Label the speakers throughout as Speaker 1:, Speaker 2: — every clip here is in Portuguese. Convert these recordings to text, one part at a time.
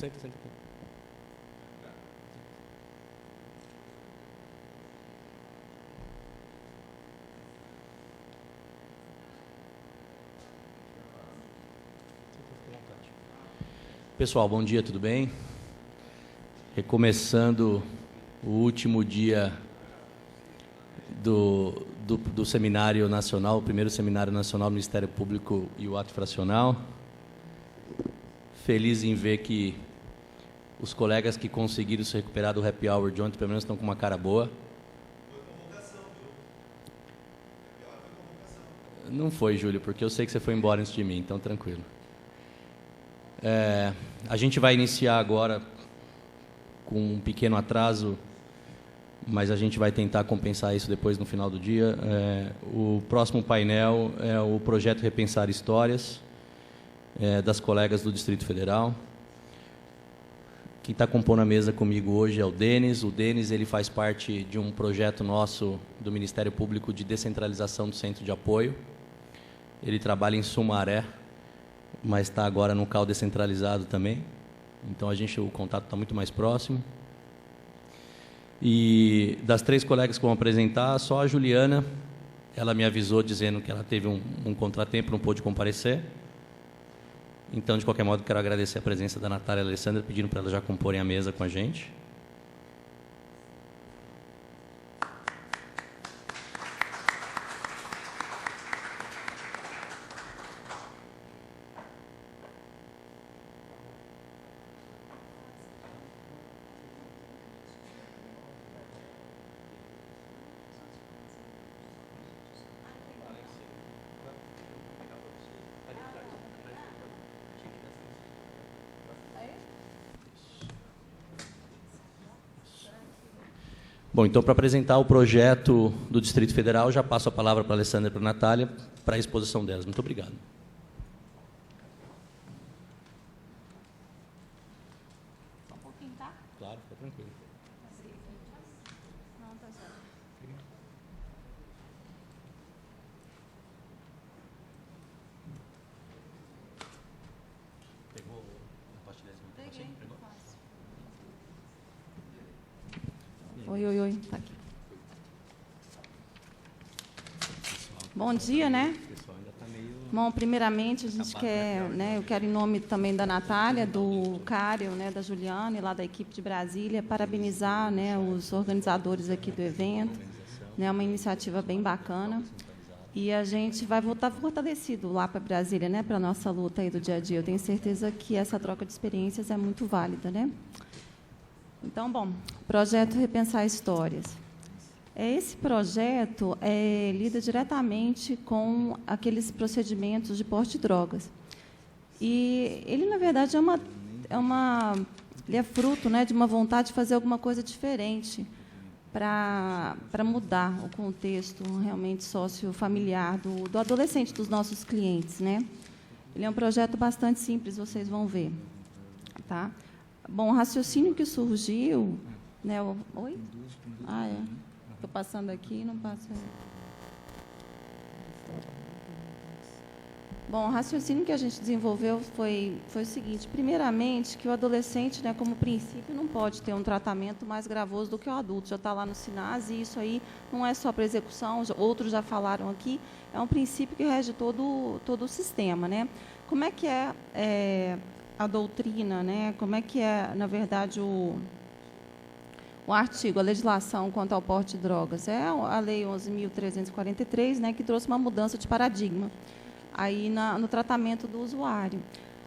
Speaker 1: Senta aqui. Pessoal, bom dia, tudo bem? Recomeçando o último dia do Seminário Nacional, o primeiro Seminário Nacional do Ministério Público e o Ato Fracional. Feliz em ver que os colegas que conseguiram se recuperar do happy hour de ontem, pelo menos, estão com uma cara boa. Não foi, Júlio, porque eu sei que você foi embora antes de mim, então tranquilo. A gente vai iniciar agora com um pequeno atraso, mas a gente vai tentar compensar isso depois no final do dia. O próximo painel é o projeto Repensar Histórias, das colegas do Distrito Federal. Quem está compondo a mesa comigo hoje é o Denis. O Denis ele faz parte de um projeto nosso do Ministério Público de descentralização do Centro de Apoio. Ele trabalha em Sumaré, mas está agora no CAU descentralizado também. Então, o contato está muito mais próximo. E das três colegas que vão apresentar, só a Juliana, ela me avisou dizendo que ela teve um contratempo, não pôde comparecer. Então, de qualquer modo, quero agradecer a presença da Natália e da Alessandra, pedindo para elas já comporem a mesa com a gente. Bom, então, para apresentar o projeto do Distrito Federal, já passo a palavra para a Alessandra e para a Natália, para a exposição delas. Muito obrigado.
Speaker 2: Só um pouquinho, tá?
Speaker 1: Claro, fica tranquilo.
Speaker 2: Não, tá certo.
Speaker 1: Pegou a pastilha de
Speaker 2: Peguei.
Speaker 1: Pegou?
Speaker 2: Oi. Tá aqui. Bom dia, né?
Speaker 1: O pessoal ainda está meio...
Speaker 2: Bom, primeiramente, a gente quer, né, eu quero, em nome também da Natália, do Cário, né, da Juliana e lá da equipe de Brasília, parabenizar, né, os organizadores aqui do evento. É uma iniciativa bem bacana. E a gente vai voltar fortalecido lá para Brasília, né, para a nossa luta aí do dia a dia. Eu tenho certeza que essa troca de experiências é muito válida, né? Então, bom, projeto Repensar Histórias. Esse projeto lida diretamente com aqueles procedimentos de porte de drogas. E ele, na verdade, ele é fruto, né, de uma vontade de fazer alguma coisa diferente para mudar o contexto realmente sociofamiliar do adolescente, dos nossos clientes, né? Ele é um projeto bastante simples, vocês vão ver. Tá? Bom, o raciocínio que surgiu... Né, oi? Ah, é. Estou passando aqui e não passo aí. Bom, o raciocínio que a gente desenvolveu foi o seguinte. Primeiramente, que o adolescente, né, como princípio, não pode ter um tratamento mais gravoso do que o adulto. Já está lá no SINAS, e isso aí não é só para execução, outros já falaram aqui, é um princípio que rege todo o sistema. Né? Como é que é a doutrina, né? Como é que é, na verdade, o artigo, a legislação quanto ao porte de drogas? É a Lei 11.343, né, que trouxe uma mudança de paradigma aí no tratamento do usuário.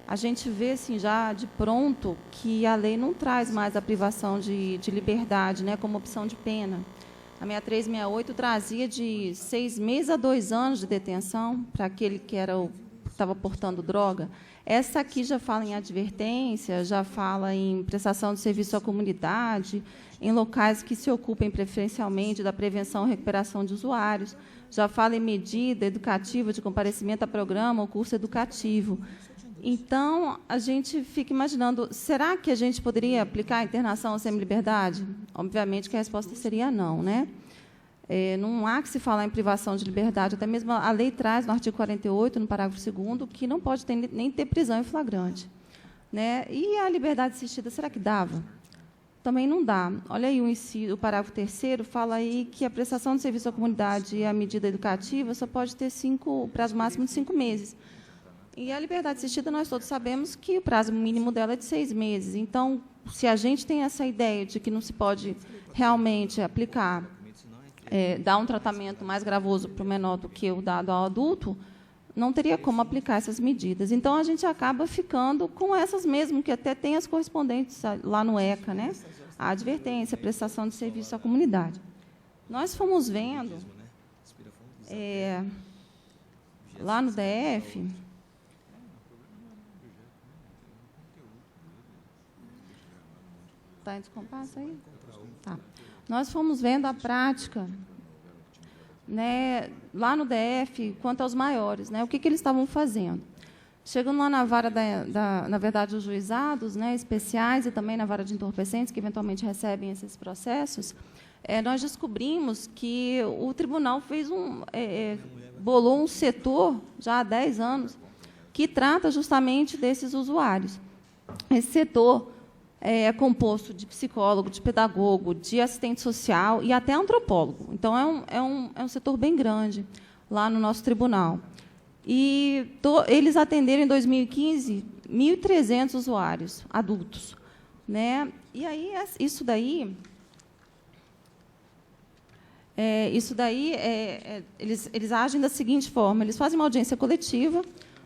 Speaker 2: A gente vê, assim, já de pronto, que a lei não traz mais a privação de liberdade, né, como opção de pena. A 6368 trazia de 6 meses a 2 anos de detenção para aquele que estava portando droga. Essa aqui já fala em advertência, já fala em prestação de serviço à comunidade, em locais que se ocupem preferencialmente da prevenção e recuperação de usuários, já fala em medida educativa de comparecimento a programa ou curso educativo. Então, a gente fica imaginando, será que a gente poderia aplicar a internação semi-liberdade? Obviamente que a resposta seria não, né? Não há que se falar em privação de liberdade, até mesmo a lei traz, no artigo 48, no parágrafo 2º, que não pode nem ter prisão em flagrante. né? E a liberdade assistida, será que dava? Também não dá. Olha aí o parágrafo 3º fala aí que a prestação de serviço à comunidade e a medida educativa só pode ter prazo máximo de 5 meses. E a liberdade assistida, nós todos sabemos que o prazo mínimo dela é de 6 meses. Então, se a gente tem essa ideia de que não se pode realmente aplicar, dar um tratamento mais gravoso para o menor do que o dado ao adulto, não teria como aplicar essas medidas. Então, a gente acaba ficando com essas mesmo, que até tem as correspondentes lá no ECA, né? A advertência, a prestação de serviço à comunidade. Nós fomos vendo, lá no DF... Está em descompasso aí? Tá. Nós fomos vendo a prática, né, lá no DF, quanto aos maiores, né, o que eles estavam fazendo. Chegando lá na vara, na verdade, os juizados, né, especiais, e também na vara de entorpecentes, que eventualmente recebem esses processos, nós descobrimos que o tribunal bolou um setor, já há 10 anos, que trata justamente desses usuários. Esse setor é composto de psicólogo, de pedagogo, de assistente social e até antropólogo. Então, é um setor bem grande lá no nosso tribunal. E eles atenderam, em 2015, 1.300 usuários adultos, né? E aí, isso daí eles agem da seguinte forma: eles fazem uma audiência coletiva,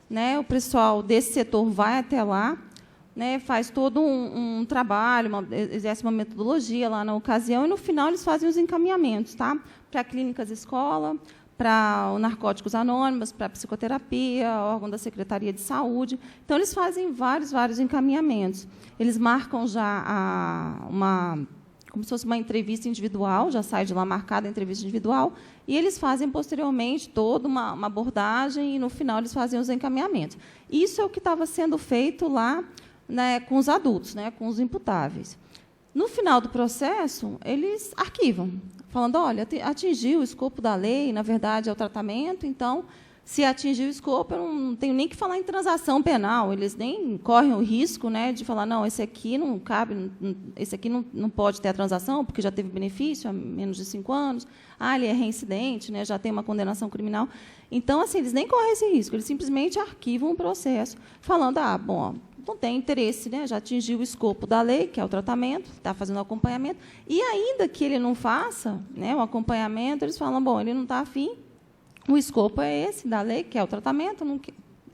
Speaker 2: né? O pessoal desse setor vai até lá, né, faz todo um trabalho, exerce uma metodologia lá na ocasião, e, no final, eles fazem os encaminhamentos, tá? Para clínicas escola, para o Narcóticos Anônimos, para a psicoterapia, órgão da Secretaria de Saúde. Então, eles fazem vários encaminhamentos. Eles marcam já como se fosse uma entrevista individual, já sai de lá marcada a entrevista individual, e eles fazem, posteriormente, toda uma abordagem, e, no final, eles fazem os encaminhamentos. Isso é o que estava sendo feito lá, né, com os adultos, né, com os imputáveis. No final do processo, eles arquivam, falando, olha, atingiu o escopo da lei, na verdade, é o tratamento, então, se atingir o escopo, eu não tenho nem que falar em transação penal, eles nem correm o risco, né, de falar, não, esse aqui não cabe, esse aqui não pode ter a transação, porque já teve benefício há menos de 5 anos, ele é reincidente, né, já tem uma condenação criminal. Então, assim, eles nem correm esse risco, eles simplesmente arquivam o processo, falando, bom, não tem interesse, né, já atingiu o escopo da lei, que é o tratamento, está fazendo o acompanhamento, e ainda que ele não faça, né, o acompanhamento, eles falam, bom, ele não está afim, o escopo é esse da lei, que é o tratamento,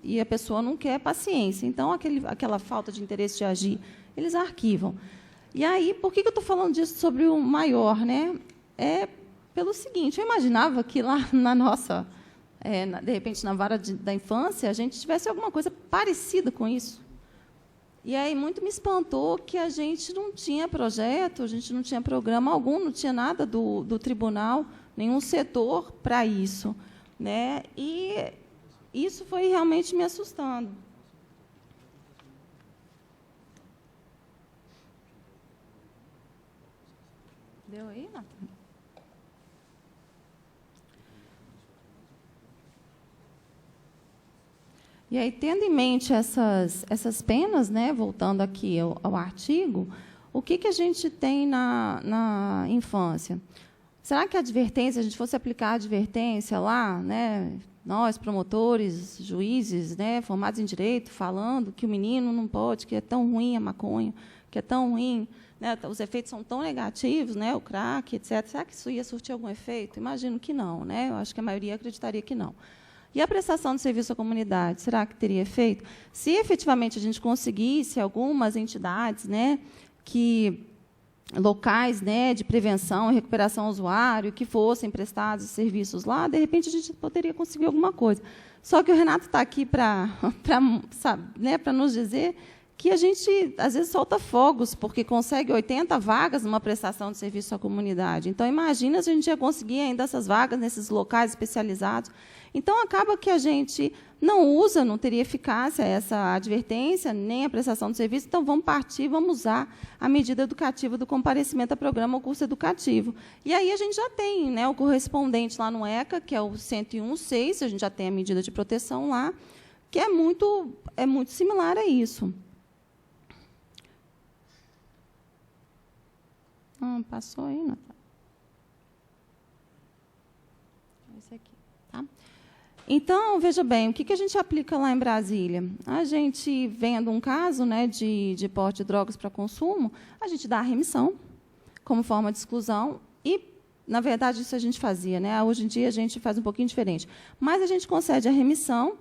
Speaker 2: e a pessoa não quer paciência. Então, aquela falta de interesse de agir, eles arquivam. E aí, por que eu estou falando disso sobre o maior, né? É pelo seguinte, eu imaginava que lá na nossa, de repente, na vara da infância, a gente tivesse alguma coisa parecida com isso. E aí muito me espantou que a gente não tinha projeto, a gente não tinha programa algum, não tinha nada do tribunal, nenhum setor para isso, né? E isso foi realmente me assustando. Deu aí, Nathalie? E aí, tendo em mente essas penas, né, voltando aqui ao artigo, o que a gente tem na infância? Será que a advertência, se a gente fosse aplicar a advertência lá, né, nós, promotores, juízes, né, formados em direito, falando que o menino não pode, que é tão ruim a maconha, que é tão ruim, né, os efeitos são tão negativos, né, o crack, etc. Será que isso ia surtir algum efeito? Imagino que não, né? Eu acho que a maioria acreditaria que não. E a prestação de serviço à comunidade, será que teria efeito? Se efetivamente a gente conseguisse algumas entidades, né, locais, né, de prevenção e recuperação ao usuário, que fossem prestados serviços lá, de repente a gente poderia conseguir alguma coisa. Só que o Renato está aqui para nos dizer que a gente, às vezes, solta fogos, porque consegue 80 vagas numa prestação de serviço à comunidade. Então, imagina se a gente ia conseguir ainda essas vagas nesses locais especializados. Então, acaba que a gente não usa, não teria eficácia essa advertência, nem a prestação de serviço, então vamos usar a medida educativa do comparecimento a programa ou curso educativo. E aí a gente já tem, né, o correspondente lá no ECA, que é o 101.6, a gente já tem a medida de proteção lá, que é muito similar a isso. Passou aí, Natália? Esse aqui, tá? Então, veja bem, o que a gente aplica lá em Brasília? A gente, vendo um caso, né, de porte de drogas para consumo, a gente dá a remissão como forma de exclusão e, na verdade, isso a gente fazia, né? Hoje em dia a gente faz um pouquinho diferente. Mas a gente concede a remissão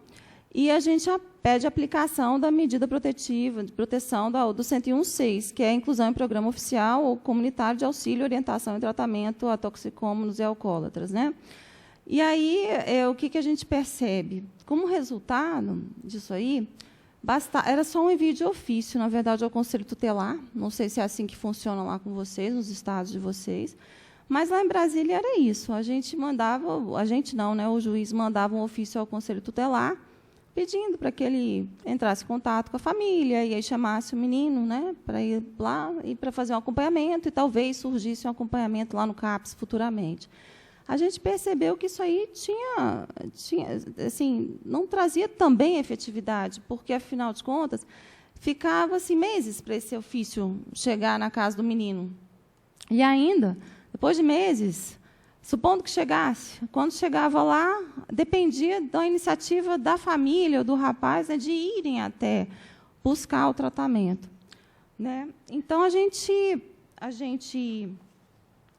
Speaker 2: e a gente pede a aplicação da medida protetiva, de proteção do 101.6, que é a inclusão em programa oficial ou comunitário de auxílio, orientação e tratamento a toxicômanos e alcoólatras, né? E aí, o que a gente percebe? Como resultado disso aí, era só um envio de ofício, na verdade, ao Conselho Tutelar. Não sei se é assim que funciona lá com vocês, nos estados de vocês. Mas lá em Brasília era isso. A gente mandava, a gente não, né? O juiz mandava um ofício ao Conselho Tutelar, pedindo para que ele entrasse em contato com a família e aí chamasse o menino, né, para ir lá e para fazer um acompanhamento, e talvez surgisse um acompanhamento lá no CAPS futuramente. A gente percebeu que isso aí tinha assim, não trazia também efetividade, porque, afinal de contas, ficava assim, meses para esse ofício chegar na casa do menino. E ainda, depois de meses, supondo que chegasse, quando chegava lá, dependia da iniciativa da família ou do rapaz, né, de irem até buscar o tratamento, né? Então, a gente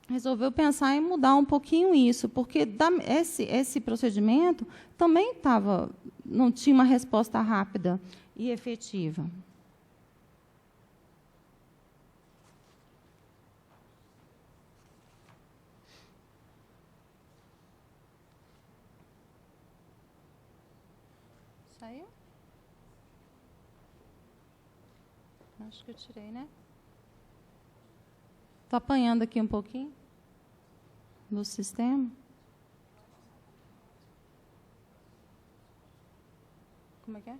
Speaker 2: resolveu pensar em mudar um pouquinho isso, porque esse procedimento também não tinha uma resposta rápida e efetiva. Saiu? Acho que eu tirei, né? Estou apanhando aqui um pouquinho do sistema. Como é que é?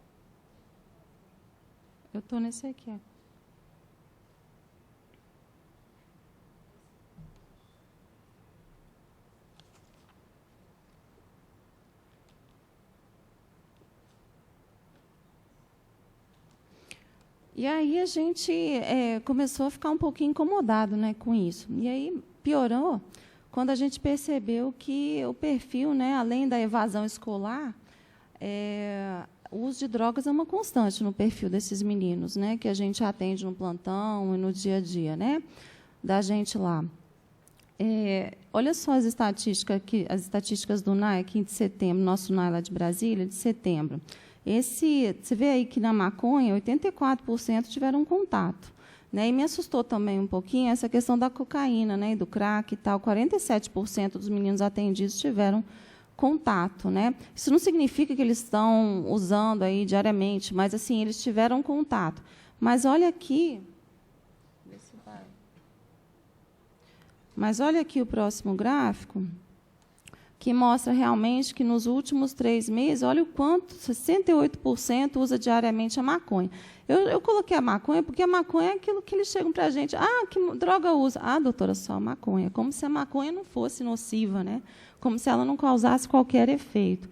Speaker 2: Eu estou nesse aqui. E aí a gente começou a ficar um pouquinho incomodado, né, com isso. E aí piorou quando a gente percebeu que o perfil, né, além da evasão escolar, o uso de drogas é uma constante no perfil desses meninos, né, que a gente atende no plantão e no dia a dia, né, da gente lá. Olha só as estatísticas do NAI aqui de setembro, nosso NAI lá de Brasília, de setembro. Você vê aí que na maconha, 84% tiveram contato, né? E me assustou também um pouquinho essa questão da cocaína, né, e do crack e tal. 47% dos meninos atendidos tiveram contato, né? Isso não significa que eles estão usando aí diariamente, mas assim, eles tiveram contato. Mas olha aqui, vê se vai. Mas olha aqui o próximo gráfico, que mostra realmente que nos últimos 3 meses, olha o quanto, 68% usa diariamente a maconha. Eu coloquei a maconha porque a maconha é aquilo que eles chegam para a gente. Que droga usa? Doutora, só a maconha. Como se a maconha não fosse nociva, né? Como se ela não causasse qualquer efeito.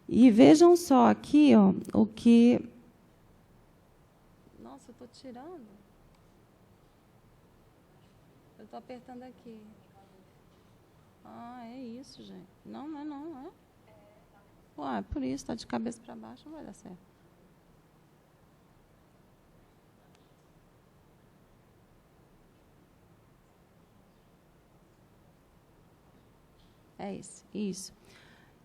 Speaker 2: E vejam só aqui, ó, o que... Nossa, eu estou tirando. Eu estou apertando aqui. É isso, gente. Não é? Ué, por isso, está de cabeça para baixo, não vai dar certo. É isso.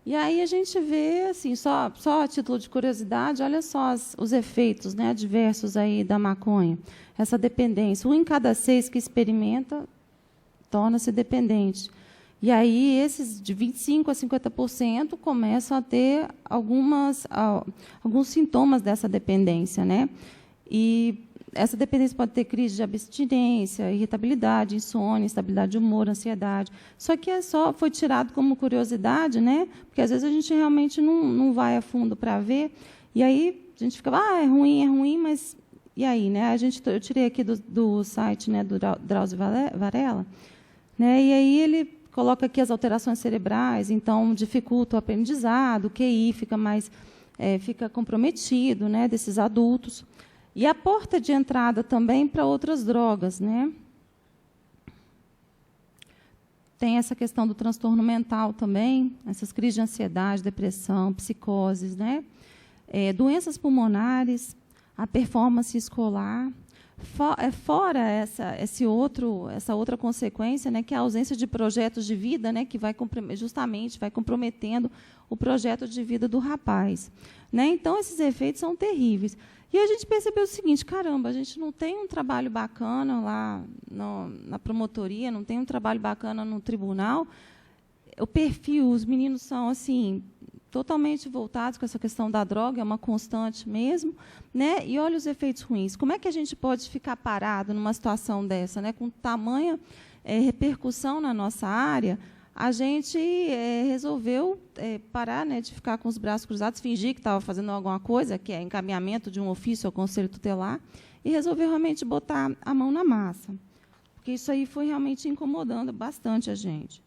Speaker 2: E aí a gente vê, assim, só a título de curiosidade, olha só os efeitos, né, adversos aí da maconha. Essa dependência. 1 em cada 6 que experimenta torna-se dependente. E aí, esses de 25% a 50% começam a ter alguns sintomas dessa dependência, né? E essa dependência pode ter crise de abstinência, irritabilidade, insônia, instabilidade de humor, ansiedade. Só que foi tirado como curiosidade, né? Porque às vezes a gente realmente não vai a fundo para ver. E aí a gente fica, é ruim, mas e aí, né? Eu tirei aqui do site, né, do Drauzio Varela, né? E aí ele coloca aqui as alterações cerebrais, então dificulta o aprendizado, o QI fica comprometido, né, desses adultos. E a porta de entrada também para outras drogas, né? Tem essa questão do transtorno mental também, essas crises de ansiedade, depressão, psicoses, né? Doenças pulmonares, a performance escolar. Fora essa outra consequência, né, que é a ausência de projetos de vida, né, que justamente vai comprometendo o projeto de vida do rapaz. Né? Então, esses efeitos são terríveis. E a gente percebeu o seguinte, caramba, a gente não tem um trabalho bacana lá na promotoria, não tem um trabalho bacana no tribunal. O perfil, os meninos são assim, totalmente voltados com essa questão da droga, é uma constante mesmo, né? E olha os efeitos ruins. Como é que a gente pode ficar parado numa situação dessa, né? Com tamanha repercussão na nossa área, a gente resolveu parar, né, de ficar com os braços cruzados, fingir que estava fazendo alguma coisa, que é encaminhamento de um ofício ao Conselho Tutelar, e resolveu realmente botar a mão na massa, porque isso aí foi realmente incomodando bastante a gente.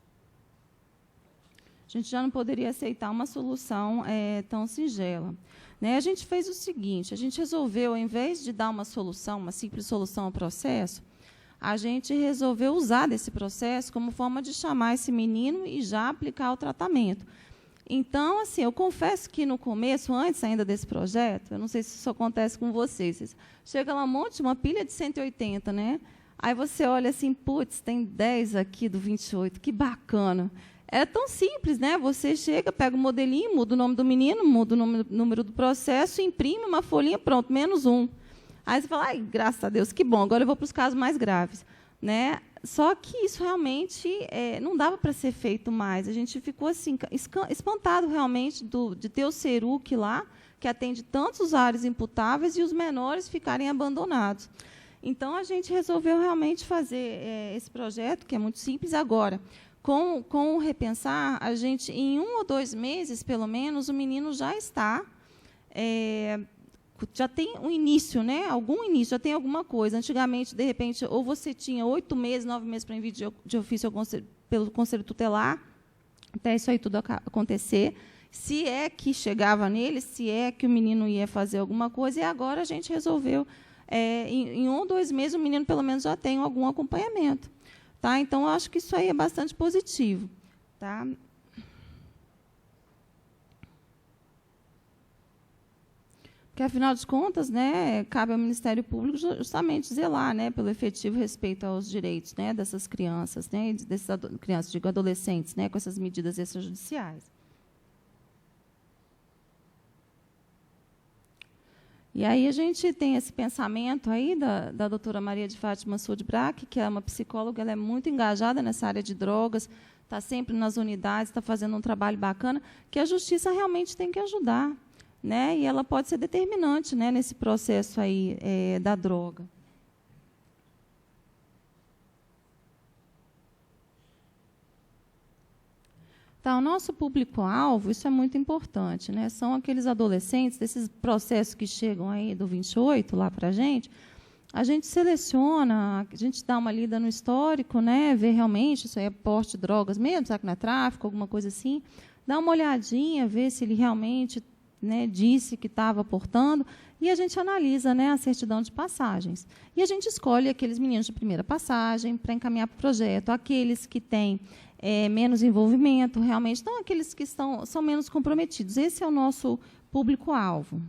Speaker 2: A gente já não poderia aceitar uma solução tão singela. Né? A gente fez o seguinte, a gente resolveu, ao invés de dar uma solução, uma simples solução ao processo, a gente resolveu usar desse processo como forma de chamar esse menino e já aplicar o tratamento. Então, assim, eu confesso que no começo, antes ainda desse projeto, eu não sei se isso acontece com vocês, chega lá uma pilha de 180, né? Aí você olha assim, putz, tem 10 aqui do 28, que bacana. É tão simples, né? Você chega, pega o modelinho, muda o nome do menino, muda o número do processo, imprime uma folhinha, pronto, -1. Aí você fala, ai, graças a Deus, que bom, agora eu vou para os casos mais graves. Né? Só que isso realmente não dava para ser feito mais. A gente ficou assim, espantado realmente de ter o Seruc lá, que atende tantos usuários imputáveis, e os menores ficarem abandonados. Então, a gente resolveu realmente fazer esse projeto, que é muito simples agora. Com o Repensar, a gente, em 1 ou 2 meses, pelo menos, o menino já está... já tem um início, né? Algum início, já tem alguma coisa. Antigamente, de repente, ou você tinha 8 meses, 9 meses para envio de ofício pelo Conselho Tutelar, até isso aí tudo acontecer, se é que chegava nele, se é que o menino ia fazer alguma coisa, e agora a gente resolveu, em 1 ou 2 meses, o menino, pelo menos, já tem algum acompanhamento. Tá? Então, eu acho que isso aí é bastante positivo. Tá? Porque, afinal de contas, né, cabe ao Ministério Público justamente zelar, né, pelo efetivo respeito aos direitos, né, dessas crianças, né, crianças, digo, adolescentes, né, com essas medidas extrajudiciais. E aí a gente tem esse pensamento aí da doutora Maria de Fátima Sudbrack, que é uma psicóloga, ela é muito engajada nessa área de drogas, está sempre nas unidades, está fazendo um trabalho bacana, que a justiça realmente tem que ajudar. Né? E ela pode ser determinante, né, nesse processo aí, da droga. Tá, o nosso público-alvo, isso é muito importante, né? São aqueles adolescentes, desses processos que chegam aí do 28 lá para a gente seleciona, a gente dá uma lida no histórico, né, vê realmente, isso aí é porte de drogas mesmo, será que não é tráfico, alguma coisa assim, dá uma olhadinha, vê se ele realmente... né, disse que estava portando, e a gente analisa, né, a certidão de passagens. E a gente escolhe aqueles meninos de primeira passagem para encaminhar para o projeto, aqueles que têm menos envolvimento, realmente, não aqueles que são menos comprometidos. Esse é o nosso público-alvo.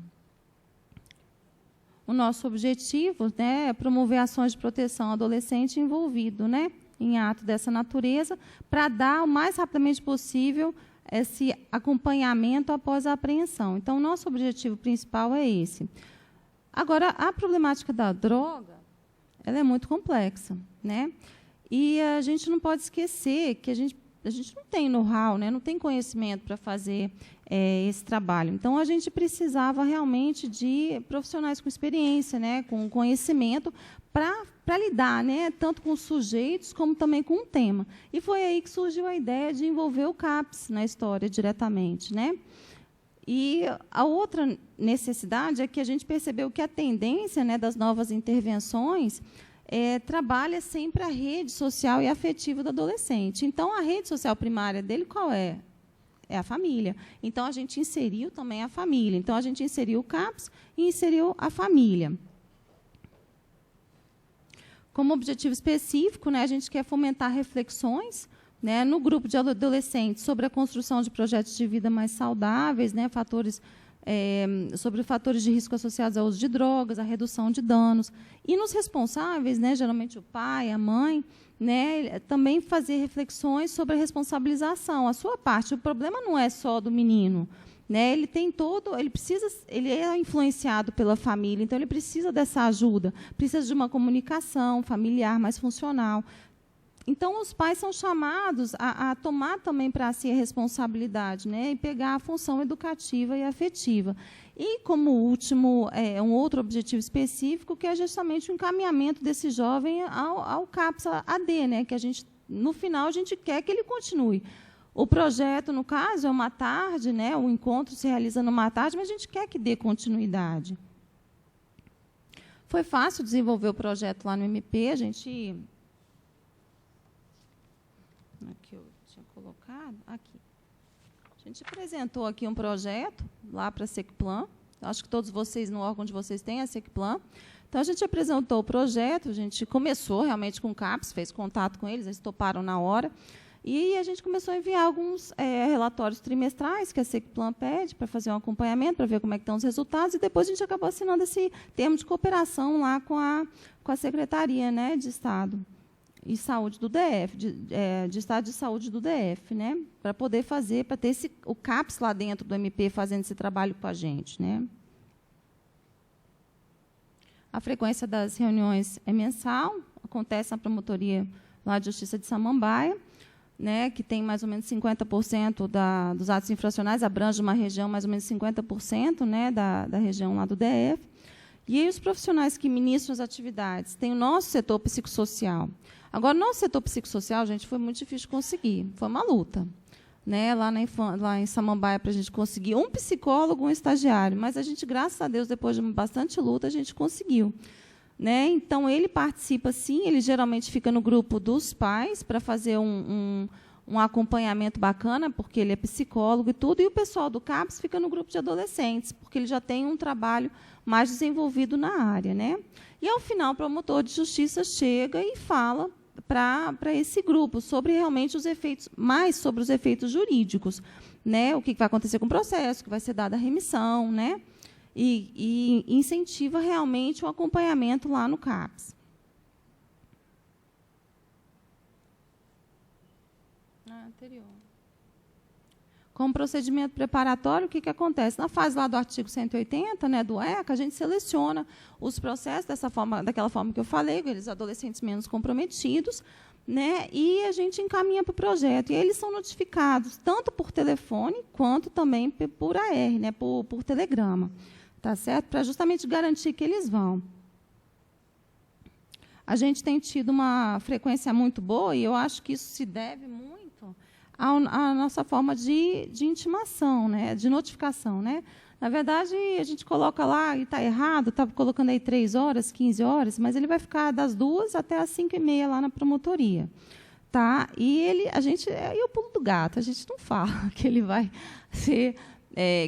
Speaker 2: O nosso objetivo, né, é promover ações de proteção ao adolescente envolvido, né, em ato dessa natureza, para dar o mais rapidamente possível esse acompanhamento após a apreensão. Então, o nosso objetivo principal é esse. Agora, a problemática da droga, ela é muito complexa, né? E a gente não pode esquecer que a gente não tem know-how, né? Não tem conhecimento para fazer esse trabalho. Então, a gente precisava realmente de profissionais com experiência, né? Com conhecimento, para lidar, né, tanto com os sujeitos como também com o tema. E foi aí que surgiu a ideia de envolver o CAPS na história diretamente. Né? E a outra necessidade é que a gente percebeu que a tendência, né, das novas intervenções trabalha sempre a rede social e afetiva do adolescente. Então, a rede social primária dele qual é? É a família. Então, a gente inseriu também a família. Então, a gente inseriu o CAPS e inseriu a família. Como objetivo específico, né, a gente quer fomentar reflexões né, no grupo de adolescentes sobre a construção de projetos de vida mais saudáveis, né, sobre fatores de risco associados ao uso de drogas, a redução de danos. E nos responsáveis, né, geralmente o pai, a mãe, né, também fazer reflexões sobre a responsabilização. A sua parte, o problema não é só do menino, né, ele é influenciado pela família, então ele precisa dessa ajuda, precisa de uma comunicação familiar mais funcional. Então, os pais são chamados a tomar também para si a responsabilidade, né, e pegar a função educativa e afetiva. E, como último, um outro objetivo específico, que é justamente o encaminhamento desse jovem ao CAPS AD, né, que no final a gente quer que ele continue. O projeto, no caso, é uma tarde, né, o encontro se realiza numa tarde, mas a gente quer que dê continuidade. Foi fácil desenvolver o projeto lá no MP, aqui eu tinha colocado, aqui. A gente apresentou aqui um projeto lá para a SECPLAN. Acho que todos vocês, no órgão de vocês, têm a SECPLAN. Então, a gente apresentou o projeto, a gente começou realmente com o CAPS, fez contato com eles toparam na hora. E a gente começou a enviar alguns relatórios trimestrais que a SECPLAN pede para fazer um acompanhamento, para ver como é que estão os resultados, e depois a gente acabou assinando esse termo de cooperação lá com a Secretaria, né, de Estado e Saúde do DF, de Estado de Saúde do DF, né, para poder fazer, para ter o CAPS lá dentro do MP fazendo esse trabalho com a gente, né. A frequência das reuniões é mensal, acontece na promotoria lá de Justiça de Samambaia, né, que tem mais ou menos 50% dos atos infracionais, abrange uma região, mais ou menos 50%, né, da região lá do DF. E aí os profissionais que ministram as atividades, tem o nosso setor psicossocial. Agora, o nosso setor psicossocial, gente, foi muito difícil de conseguir, foi uma luta, né, lá em Samambaia, para a gente conseguir um psicólogo, um estagiário, mas a gente, graças a Deus, depois de bastante luta, a gente conseguiu. Né? Então, ele participa, sim, ele geralmente fica no grupo dos pais para fazer um acompanhamento bacana, porque ele é psicólogo e tudo, e o pessoal do CAPS fica no grupo de adolescentes, porque ele já tem um trabalho mais desenvolvido na área. Né? E, ao final, o promotor de justiça chega e fala para esse grupo sobre realmente os efeitos, mais sobre os efeitos jurídicos, né? O que vai acontecer com o processo, que vai ser dada a remissão, né? E incentiva realmente o acompanhamento lá no CAPS. Anterior. Como procedimento preparatório, o que acontece? Na fase lá do artigo 180, né, do ECA, a gente seleciona os processos daquela forma que eu falei, aqueles adolescentes menos comprometidos, né, e a gente encaminha para o projeto. E eles são notificados tanto por telefone quanto também por AR, né, por telegrama. Tá certo? Para justamente garantir que eles vão. A gente tem tido uma frequência muito boa, e eu acho que isso se deve muito à nossa forma de intimação, né, de notificação. Né? Na verdade, a gente coloca lá, e está errado, está colocando aí 3 horas, 15 horas, mas ele vai ficar das 2 até as 5h30 lá na promotoria. Tá? E o pulo do gato, a gente não fala que ele vai ser...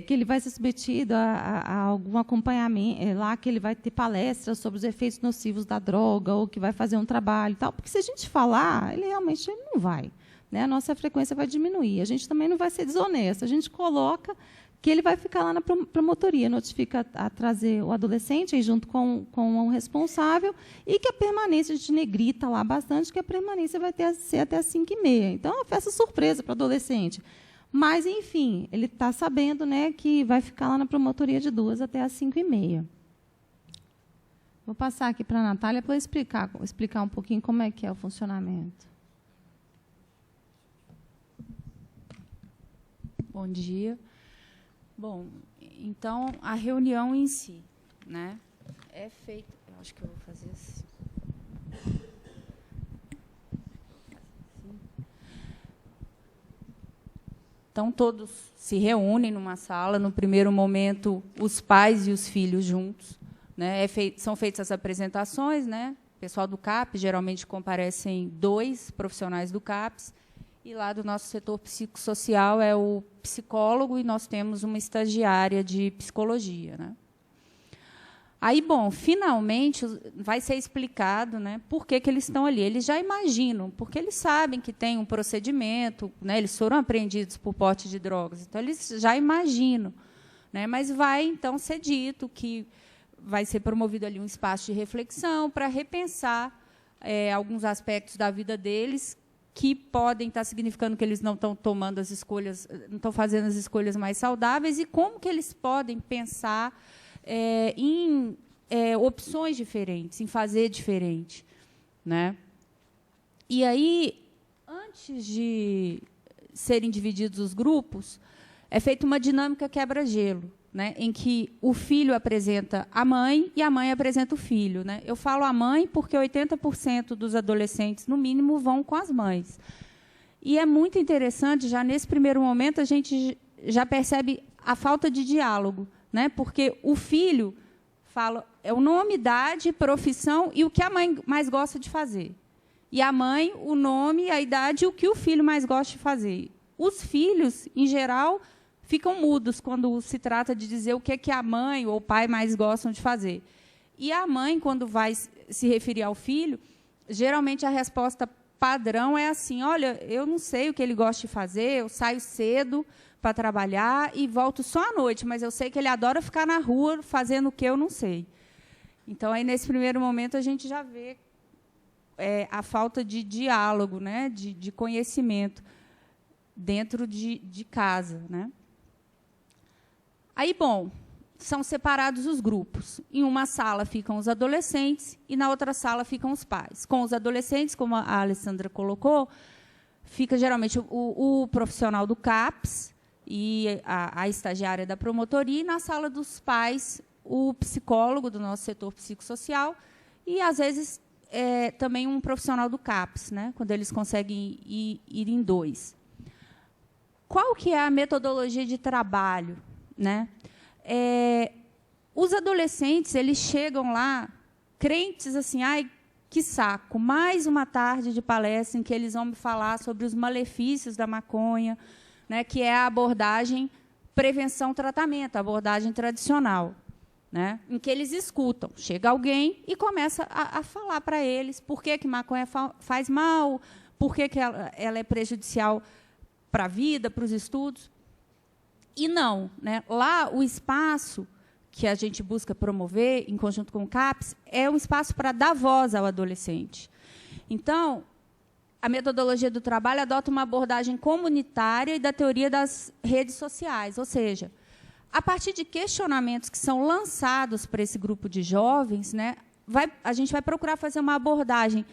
Speaker 2: que ele vai ser submetido a algum acompanhamento, lá que ele vai ter palestras sobre os efeitos nocivos da droga, ou que vai fazer um trabalho e tal, porque se a gente falar, ele realmente não vai. Né? A nossa frequência vai diminuir. A gente também não vai ser desonesto. A gente coloca que ele vai ficar lá na promotoria, notifica a trazer o adolescente aí junto com o responsável, e que a permanência, a gente negrita lá bastante, que a permanência vai ser até as 5h30. Então, é uma festa surpresa para o adolescente. Mas, enfim, ele está sabendo, né, que vai ficar lá na promotoria de 2 até as 5h30. Vou passar aqui para a Natália para explicar um pouquinho como é que é o funcionamento.
Speaker 3: Bom dia. Bom, então, a reunião em si, né, é feita... Eu acho que eu vou fazer assim. Então, todos se reúnem numa sala. No primeiro momento, os pais e os filhos juntos. Né? São feitas as apresentações. Né? O pessoal do CAPS, geralmente, comparecem 2 profissionais do CAPS. E lá do nosso setor psicossocial é o psicólogo, e nós temos uma estagiária de psicologia. Né? Aí, bom, finalmente vai ser explicado, né, por que eles estão ali. Eles já imaginam, porque eles sabem que tem um procedimento, né, eles foram apreendidos por porte de drogas, então eles já imaginam, né, mas vai, então, ser dito que vai ser promovido ali um espaço de reflexão para repensar alguns aspectos da vida deles que podem estar significando que eles não estão tomando as escolhas, não estão fazendo as escolhas mais saudáveis, e como que eles podem pensar em opções diferentes, em fazer diferente, né? E aí, antes de serem divididos os grupos, é feita uma dinâmica quebra-gelo, né, em que o filho apresenta a mãe e a mãe apresenta o filho, né? Eu falo a mãe porque 80% dos adolescentes, no mínimo, vão com as mães. E é muito interessante, já nesse primeiro momento, a gente já percebe a falta de diálogo, né? Porque o filho fala o nome, idade, profissão e o que a mãe mais gosta de fazer. E a mãe, o nome, a idade e o que o filho mais gosta de fazer. Os filhos, em geral, ficam mudos quando se trata de dizer o que é que a mãe ou o pai mais gostam de fazer. E a mãe, quando vai se referir ao filho, geralmente a resposta padrão é assim: olha, eu não sei o que ele gosta de fazer, eu saio cedo para trabalhar e volto só à noite, mas eu sei que ele adora ficar na rua fazendo o que eu não sei. Então, aí, nesse primeiro momento, a gente já vê a falta de diálogo, né, de conhecimento dentro de casa, né? Aí, bom, são separados os grupos. Em uma sala ficam os adolescentes e na outra sala ficam os pais. Com os adolescentes, como a Alessandra colocou, fica geralmente o profissional do CAPS e a estagiária da promotoria, e na sala dos pais, o psicólogo do nosso setor psicossocial e, às vezes, também um profissional do CAPS, né, quando eles conseguem ir em 2. Qual que é a metodologia de trabalho, né? Os adolescentes, eles chegam lá crentes assim: ai, que saco, mais uma tarde de palestra em que eles vão me falar sobre os malefícios da maconha, né, que é a abordagem prevenção-tratamento, a abordagem tradicional, né, em que eles escutam. Chega alguém e começa a falar para eles por que maconha faz mal, por que ela é prejudicial para a vida, para os estudos. E não, né? Lá, o espaço que a gente busca promover, em conjunto com o CAPS, é um espaço para dar voz ao adolescente. Então, a metodologia do trabalho adota uma abordagem comunitária e da teoria das redes sociais, ou seja, a partir de questionamentos que são lançados para esse grupo de jovens, né, a gente vai procurar fazer uma abordagem,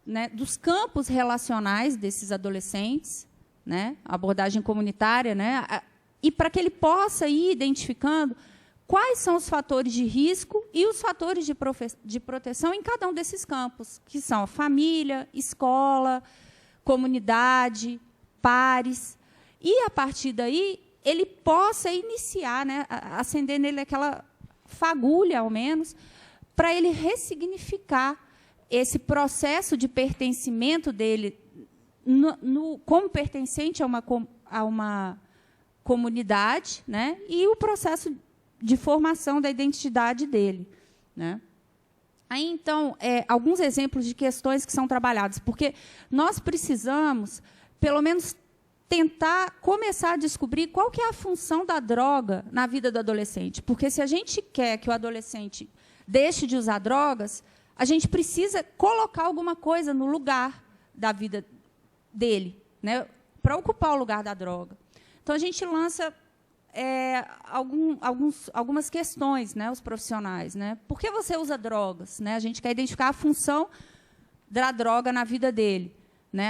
Speaker 3: né, dos campos relacionais desses adolescentes, né, a abordagem comunitária, né, e para que ele possa ir identificando quais são os fatores de risco e os fatores de proteção em cada um desses campos, que são a família, escola, comunidade, pares. E, a partir daí, ele possa iniciar, né, acender nele aquela fagulha, ao menos, para ele ressignificar esse processo de pertencimento dele como pertencente a uma comunidade, né, e o processo de formação da identidade dele, né? Aí, então, alguns exemplos de questões que são trabalhadas, porque nós precisamos, pelo menos, tentar começar a descobrir qual que é a função da droga na vida do adolescente. Porque, se a gente quer que o adolescente deixe de usar drogas, a gente precisa colocar alguma coisa no lugar da vida dele, para ocupar o lugar da droga. Então, a gente lança algumas questões, os profissionais. Por que você usa drogas? A gente quer identificar a função da droga na vida dele.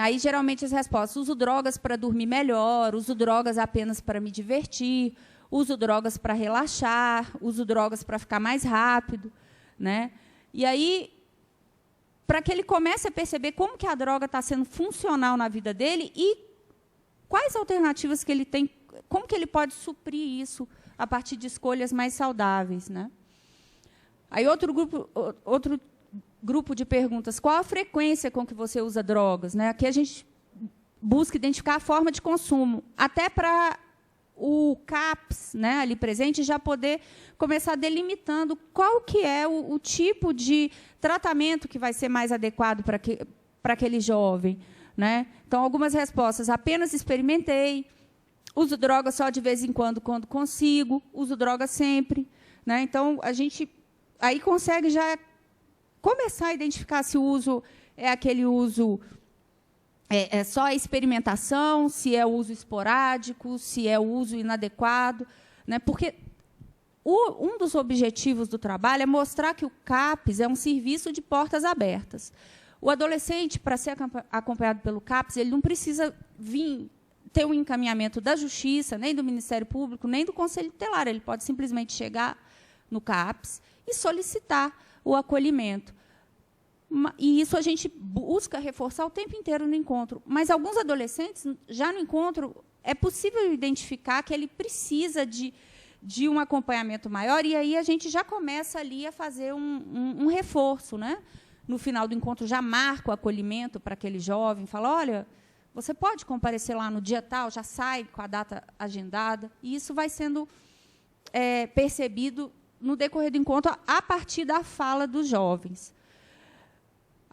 Speaker 3: Aí, geralmente, as respostas: uso drogas para dormir melhor, uso drogas apenas para me divertir, uso drogas para relaxar, uso drogas para ficar mais rápido. E aí, para que ele comece a perceber como que a droga está sendo funcional na vida dele e quais alternativas que ele tem, como que ele pode suprir isso a partir de escolhas mais saudáveis, Aí, outro grupo de perguntas: qual a frequência com que você usa drogas? Aqui a gente busca identificar a forma de consumo, até para o CAPS, né, ali presente, já poder começar delimitando qual que é o tipo de tratamento que vai ser mais adequado para aquele jovem, né? Então, algumas respostas: apenas experimentei, uso droga só de vez em quando consigo, uso droga sempre, né? Então, a gente aí consegue já começar a identificar se o uso é aquele uso só a experimentação, se é o uso esporádico, se é o uso inadequado, né? Porque um dos objetivos do trabalho é mostrar que o CAPS é um serviço de portas abertas. O adolescente, para ser acompanhado pelo CAPS, ele não precisa ter um encaminhamento da Justiça, nem do Ministério Público, nem do Conselho Tutelar. Ele pode simplesmente chegar no CAPS e solicitar o acolhimento. E isso a gente busca reforçar o tempo inteiro no encontro. Mas alguns adolescentes, já no encontro, é possível identificar que ele precisa de um acompanhamento maior, e aí a gente já começa ali a fazer um reforço, né? No final do encontro, já marca o acolhimento para aquele jovem, fala: olha, você pode comparecer lá no dia tal, já sai com a data agendada, e isso vai sendo percebido no decorrer do encontro a partir da fala dos jovens.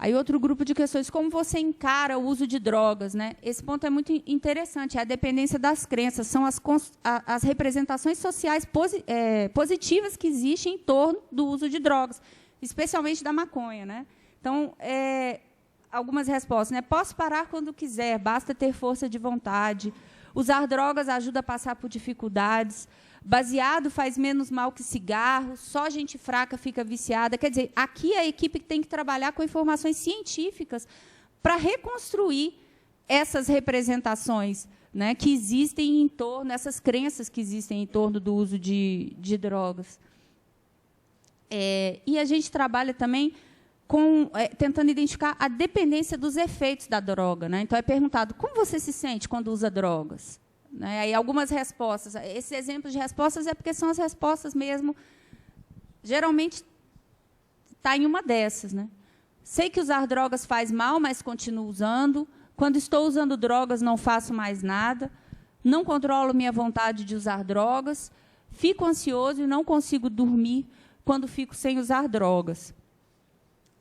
Speaker 3: Aí, outro grupo de questões: como você encara o uso de drogas, né? Esse ponto é muito interessante, é a dependência das crenças, são as representações sociais positivas que existem em torno do uso de drogas, especialmente da maconha, né? Então, algumas respostas, né? Posso parar quando quiser, basta ter força de vontade. Usar drogas ajuda a passar por dificuldades. Baseado faz menos mal que cigarro, só gente fraca fica viciada. Quer dizer, aqui a equipe tem que trabalhar com informações científicas para reconstruir essas representações, né, que existem em torno, essas crenças que existem em torno do uso de drogas. E a gente trabalha também tentando identificar a dependência dos efeitos da droga, né? Então, é perguntado: como você se sente quando usa drogas? Né? Aí, algumas respostas. Esses exemplos de respostas é porque são as respostas mesmo. Geralmente, está em uma dessas, né? Sei que usar drogas faz mal, mas continuo usando. Quando estou usando drogas, não faço mais nada. Não controlo minha vontade de usar drogas. Fico ansioso e não consigo dormir quando fico sem usar drogas.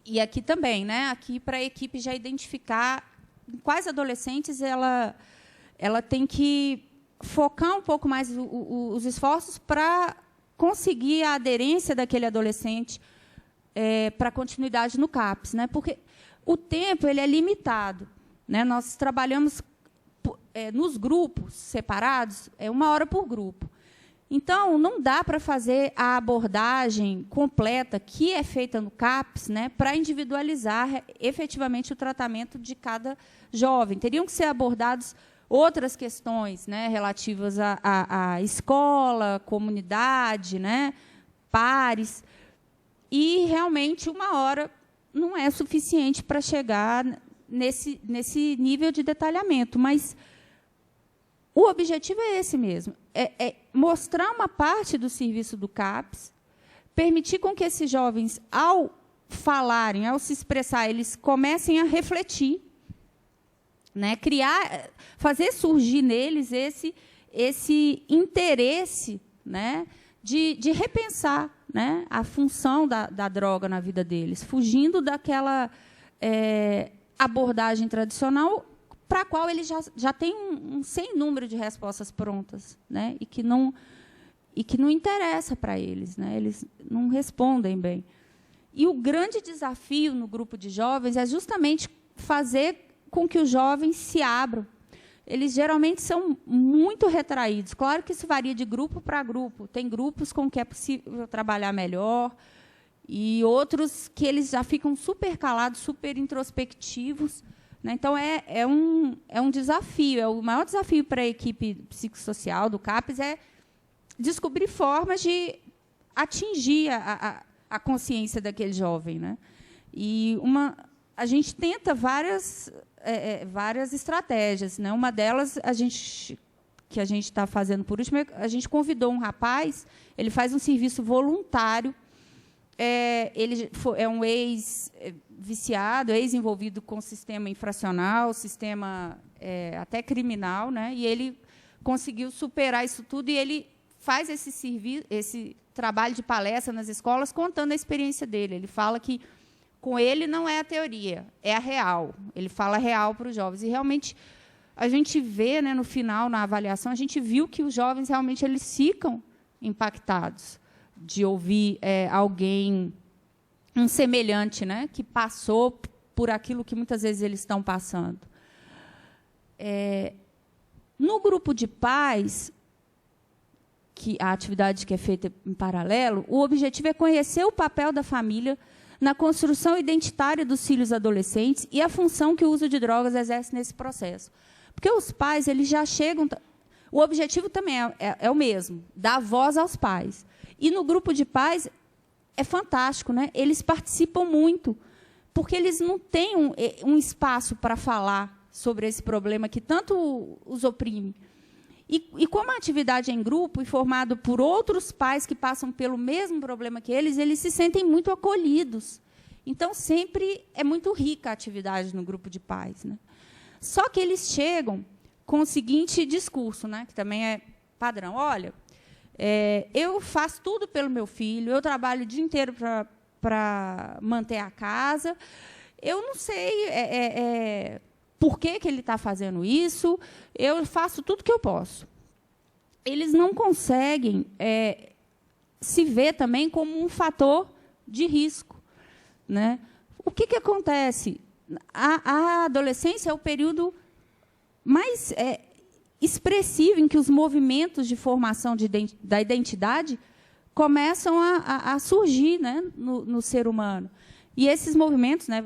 Speaker 3: E aqui também, né? Aqui, para a equipe já identificar quais adolescentes ela tem que focar um pouco mais os esforços para conseguir a aderência daquele adolescente para a continuidade no CAPS, né? Porque o tempo ele é limitado, né? Nós trabalhamos nos grupos separados, 1 hora por grupo. Então, não dá para fazer a abordagem completa que é feita no CAPS, né, para individualizar efetivamente o tratamento de cada jovem. Teriam que ser abordadas outras questões, né, relativas à escola, comunidade, né, pares. E, realmente, 1 hora não é suficiente para chegar nesse nível de detalhamento. Mas o objetivo é esse mesmo, é mostrar uma parte do serviço do CAPS, permitir com que esses jovens, ao falarem, ao se expressar, eles comecem a refletir, né, fazer surgir neles esse interesse, né, de repensar, né, a função da droga na vida deles, fugindo daquela abordagem tradicional para a qual eles já têm um sem número de respostas prontas, né, e que não interessa para eles, né, eles não respondem bem. E o grande desafio no grupo de jovens é justamente fazer com que os jovens se abram. Eles geralmente são muito retraídos. Claro que isso varia de grupo para grupo. Tem grupos com que é possível trabalhar melhor e outros que eles já ficam super calados, super introspectivos. Então, é um desafio. O maior desafio para a equipe psicossocial do CAPS é descobrir formas de atingir a consciência daquele jovem, né? E a gente tenta várias estratégias, né? Uma delas, que a gente está fazendo por último, a gente convidou um rapaz, ele faz um serviço voluntário. Ele é um ex-viciado, ex-envolvido com sistema infracional, sistema até criminal, né? E ele conseguiu superar isso tudo, e ele faz esse trabalho de palestra nas escolas contando a experiência dele. Ele fala que com ele não é a teoria, é a real. Ele fala real para os jovens. E, realmente, a gente vê, né, no final, na avaliação, a gente viu que os jovens, realmente, eles ficam impactados de ouvir alguém, um semelhante, né, que passou por aquilo que, muitas vezes, eles estão passando. No grupo de pais, que a atividade que é feita em paralelo, o objetivo é conhecer o papel da família na construção identitária dos filhos adolescentes e a função que o uso de drogas exerce nesse processo. Porque os pais, eles já chegam... O objetivo também é o mesmo, dar voz aos pais. E, no grupo de pais, é fantástico, né? Eles participam muito, porque eles não têm um espaço para falar sobre esse problema que tanto os oprime. E como a atividade é em grupo e formado por outros pais que passam pelo mesmo problema que eles se sentem muito acolhidos. Então, sempre é muito rica a atividade no grupo de pais, né? Só que eles chegam com o seguinte discurso, né, que também é padrão. Olha, eu faço tudo pelo meu filho, eu trabalho o dia inteiro para manter a casa, eu não sei por que ele está fazendo isso, eu faço tudo que eu posso. Eles não conseguem se ver também como um fator de risco, né? O que acontece? A adolescência é o período mais expressivo em que os movimentos de formação da identidade começam a surgir, né, no ser humano. E esses movimentos, né,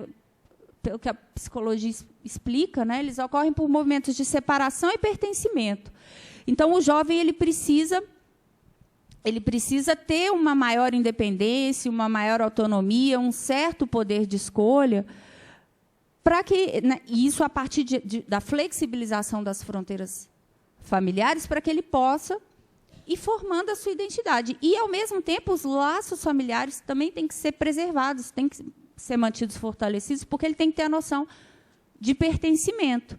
Speaker 3: pelo que a psicologia explica, né, eles ocorrem por movimentos de separação e pertencimento. Então, o jovem ele precisa ter uma maior independência, uma maior autonomia, um certo poder de escolha, para que, né, e isso a partir da flexibilização das fronteiras familiares, para que ele possa ir formando a sua identidade. E, ao mesmo tempo, os laços familiares também têm que ser preservados, têm que ser mantidos fortalecidos, porque ele tem que ter a noção de pertencimento.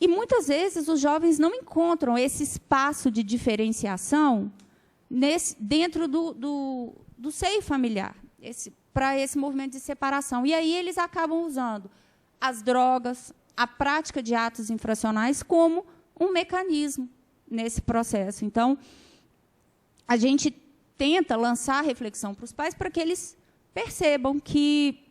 Speaker 3: E, muitas vezes, os jovens não encontram esse espaço de diferenciação dentro do seio familiar, para esse movimento de separação. E aí eles acabam usando as drogas, a prática de atos infracionais como um mecanismo nesse processo. Então, a gente tenta lançar reflexão para os pais para que eles percebam que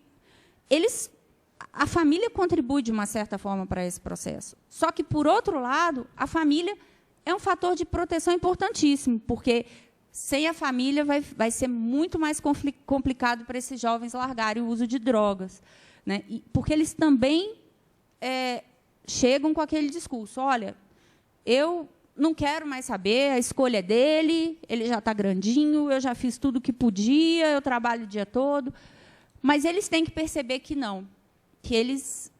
Speaker 3: a família contribui de uma certa forma para esse processo. Só que, por outro lado, a família é um fator de proteção importantíssimo, porque sem a família vai ser muito mais complicado para esses jovens largarem o uso de drogas, né? Porque eles também chegam com aquele discurso: olha, eu não quero mais saber, a escolha é dele, ele já está grandinho, eu já fiz tudo o que podia, eu trabalho o dia todo. Mas eles têm que perceber que não, que eles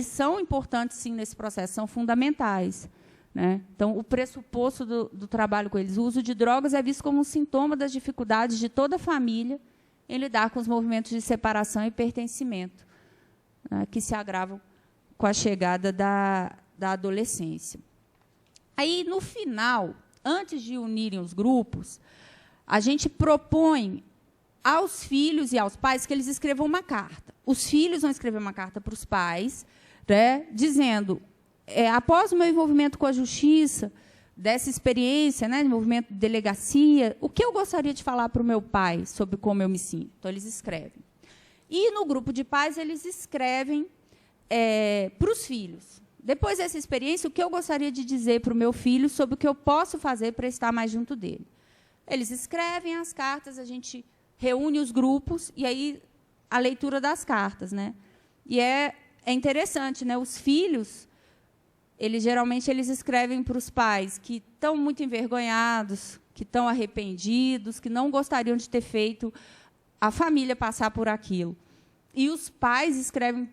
Speaker 3: são importantes, sim, nesse processo, são fundamentais, né? Então, o pressuposto do trabalho com eles, o uso de drogas, é visto como um sintoma das dificuldades de toda a família em lidar com os movimentos de separação e pertencimento, né, que se agravam com a chegada da adolescência. Aí, no final, antes de unirem os grupos, a gente propõe aos filhos e aos pais que eles escrevam uma carta. Os filhos vão escrever uma carta para os pais, né, dizendo: após o meu envolvimento com a justiça, dessa experiência, né, de envolvimento de delegacia, o que eu gostaria de falar para o meu pai sobre como eu me sinto? Então, eles escrevem. E, no grupo de pais, eles escrevem para os filhos. Depois dessa experiência, o que eu gostaria de dizer para o meu filho sobre o que eu posso fazer para estar mais junto dele? Eles escrevem as cartas, a gente reúne os grupos, e aí a leitura das cartas, né? E é interessante, né? Os filhos, geralmente eles escrevem para os pais que estão muito envergonhados, que estão arrependidos, que não gostariam de ter feito a família passar por aquilo. E os pais escrevem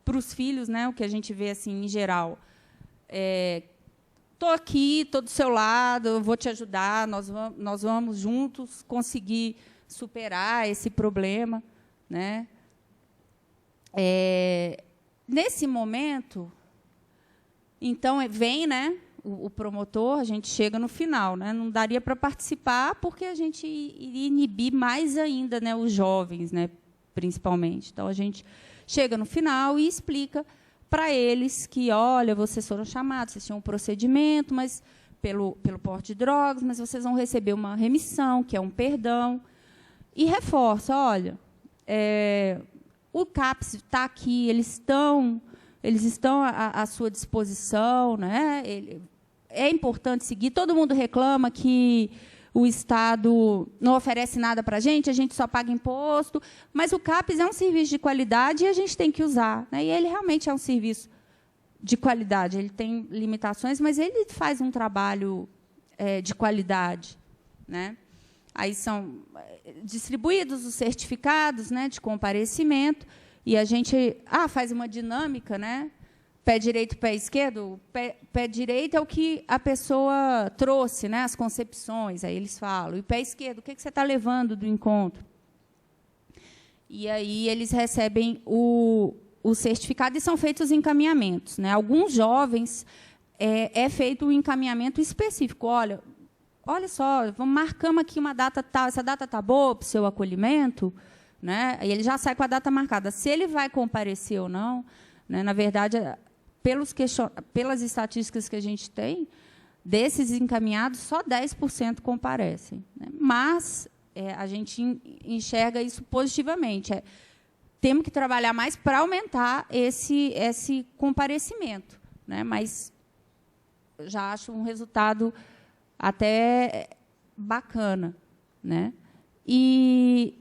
Speaker 3: para os filhos, né, o que a gente vê assim em geral: estou aqui, estou do seu lado, eu vou te ajudar, nós vamos juntos conseguir superar esse problema, né? Nesse momento, então, vem, né, o promotor, a gente chega no final, né? Não daria para participar porque a gente iria inibir mais ainda, né, os jovens, né, principalmente. Então, a gente chega no final e explica para eles que, olha, vocês foram chamados, vocês tinham um procedimento, mas pelo porte de drogas, mas vocês vão receber uma remissão, que é um perdão, e reforça, olha, o CAPS está aqui, eles estão à sua disposição, né? É importante seguir. Todo mundo reclama que o Estado não oferece nada para a gente só paga imposto, mas o CAPS é um serviço de qualidade e a gente tem que usar, né? E ele realmente é um serviço de qualidade. Ele tem limitações, mas ele faz um trabalho de qualidade, né? Aí são distribuídos os certificados, né, de comparecimento, e a gente faz uma dinâmica, né? Pé direito, pé esquerdo. Pé direito é o que a pessoa trouxe, né, as concepções, aí eles falam. E pé esquerdo, o que você está levando do encontro? E aí eles recebem o certificado e são feitos os encaminhamentos, né? Alguns jovens é feito um encaminhamento específico. Olha só, marcamos aqui uma data tal, essa data está boa para o seu acolhimento, né? Aí ele já sai com a data marcada. Se ele vai comparecer ou não, né? Na verdade, pelas estatísticas que a gente tem, desses encaminhados, só 10% comparecem, né? Mas a gente enxerga isso positivamente. Temos que trabalhar mais para aumentar esse comparecimento, né? Mas já acho um resultado até bacana, né? E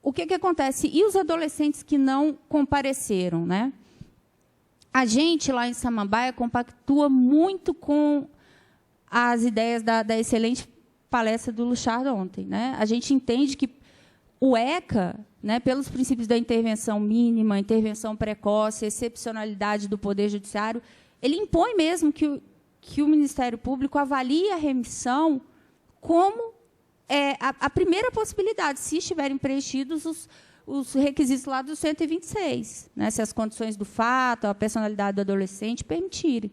Speaker 3: o que acontece? E os adolescentes que não compareceram, né? A gente, lá em Samambaia, compactua muito com as ideias da excelente palestra do Luchard ontem, né? A gente entende que o ECA, né, pelos princípios da intervenção mínima, intervenção precoce, excepcionalidade do Poder Judiciário, ele impõe mesmo que o Ministério Público avalie a remissão como a primeira possibilidade, se estiverem preenchidos os requisitos lá do 126, né, se as condições do fato, a personalidade do adolescente permitirem,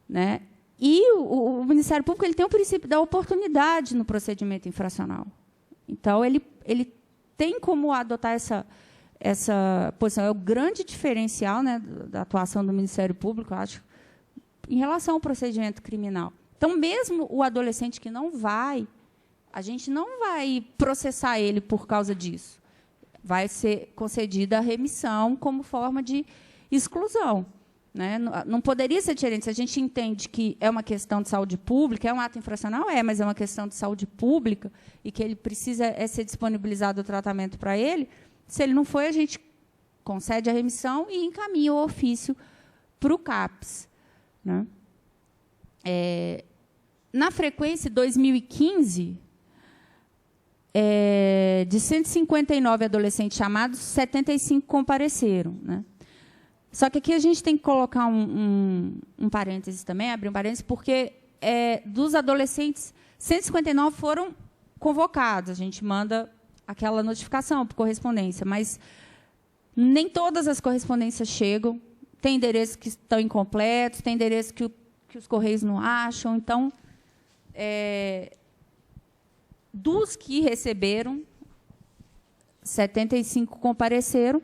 Speaker 3: né? E o Ministério Público ele tem o princípio da oportunidade no procedimento infracional. Então, ele tem como adotar essa posição. É o grande diferencial, né, da atuação do Ministério Público, eu acho, em relação ao procedimento criminal. Então, mesmo o adolescente que não vai, a gente não vai processar ele por causa disso. Vai ser concedida a remissão como forma de exclusão, né? Não poderia ser diferente. Se a gente entende que é uma questão de saúde pública, é um ato infracional, mas é uma questão de saúde pública e que ele precisa ser disponibilizado o tratamento para ele, se ele não foi, a gente concede a remissão e encaminha o ofício para o CAPS, né? Na frequência 2015, de 159 adolescentes chamados, 75 compareceram, né? Só que aqui a gente tem que colocar um parênteses também, abrir um parênteses, porque dos adolescentes, 159 foram convocados. A gente manda aquela notificação por correspondência, mas nem todas as correspondências chegam. Tem endereços que estão incompletos, tem endereços que os Correios não acham. Então, dos que receberam, 75 compareceram,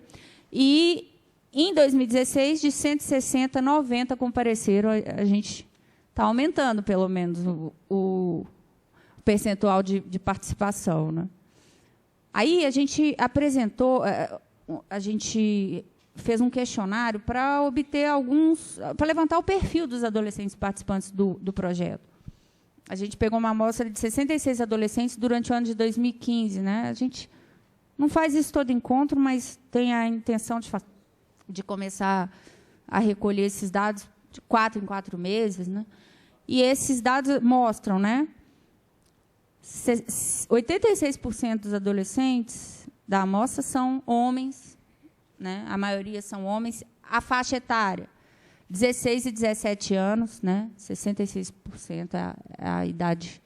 Speaker 3: e em 2016, de 160, 90 compareceram. A gente está aumentando, pelo menos, o percentual de participação, né? Aí a gente apresentou, a gente fez um questionário para obter para levantar o perfil dos adolescentes participantes do projeto. A gente pegou uma amostra de 66 adolescentes durante o ano de 2015, né? A gente não faz isso todo encontro, mas tem a intenção de começar a recolher esses dados de 4 em 4 meses, né? E esses dados mostram, né, 86% dos adolescentes da amostra são homens, né? A maioria são homens. A faixa etária, 16 e 17 anos, né? 66% é a idade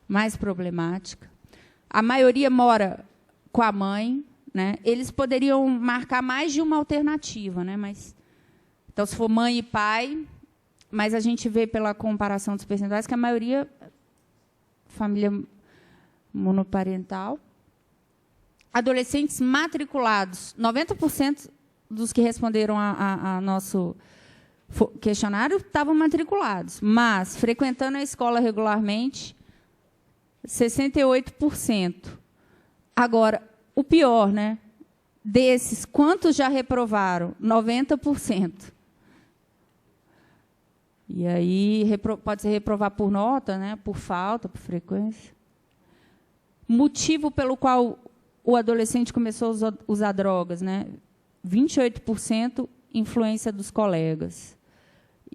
Speaker 3: mais problemática. A maioria mora com a mãe, né? Eles poderiam marcar mais de uma alternativa, né? Mas, então, se for mãe e pai, mas a gente vê pela comparação dos percentuais que a maioria família monoparental. Adolescentes matriculados, 90% dos que responderam a nosso questionário estavam matriculados, mas frequentando a escola regularmente, 68%. Agora, o pior, né? Desses, quantos já reprovaram? 90%. E aí pode ser reprovar por nota, né? Por falta, por frequência. Motivo pelo qual o adolescente começou a usar drogas, né? 28% influência dos colegas.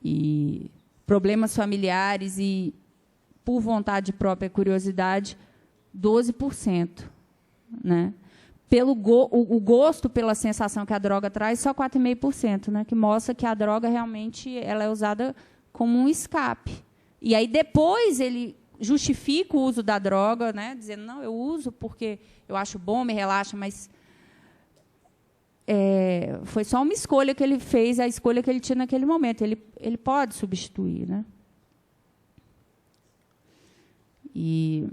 Speaker 3: E problemas familiares e, por vontade própria, curiosidade, 12%. Né? O gosto pela sensação que a droga traz, só 4,5%, né? Que mostra que a droga realmente ela é usada como um escape. E aí, depois, ele justifica o uso da droga, né? Dizendo, não, eu uso porque eu acho bom, me relaxa, mas foi só uma escolha que ele fez, a escolha que ele tinha naquele momento. Ele pode substituir. Né? E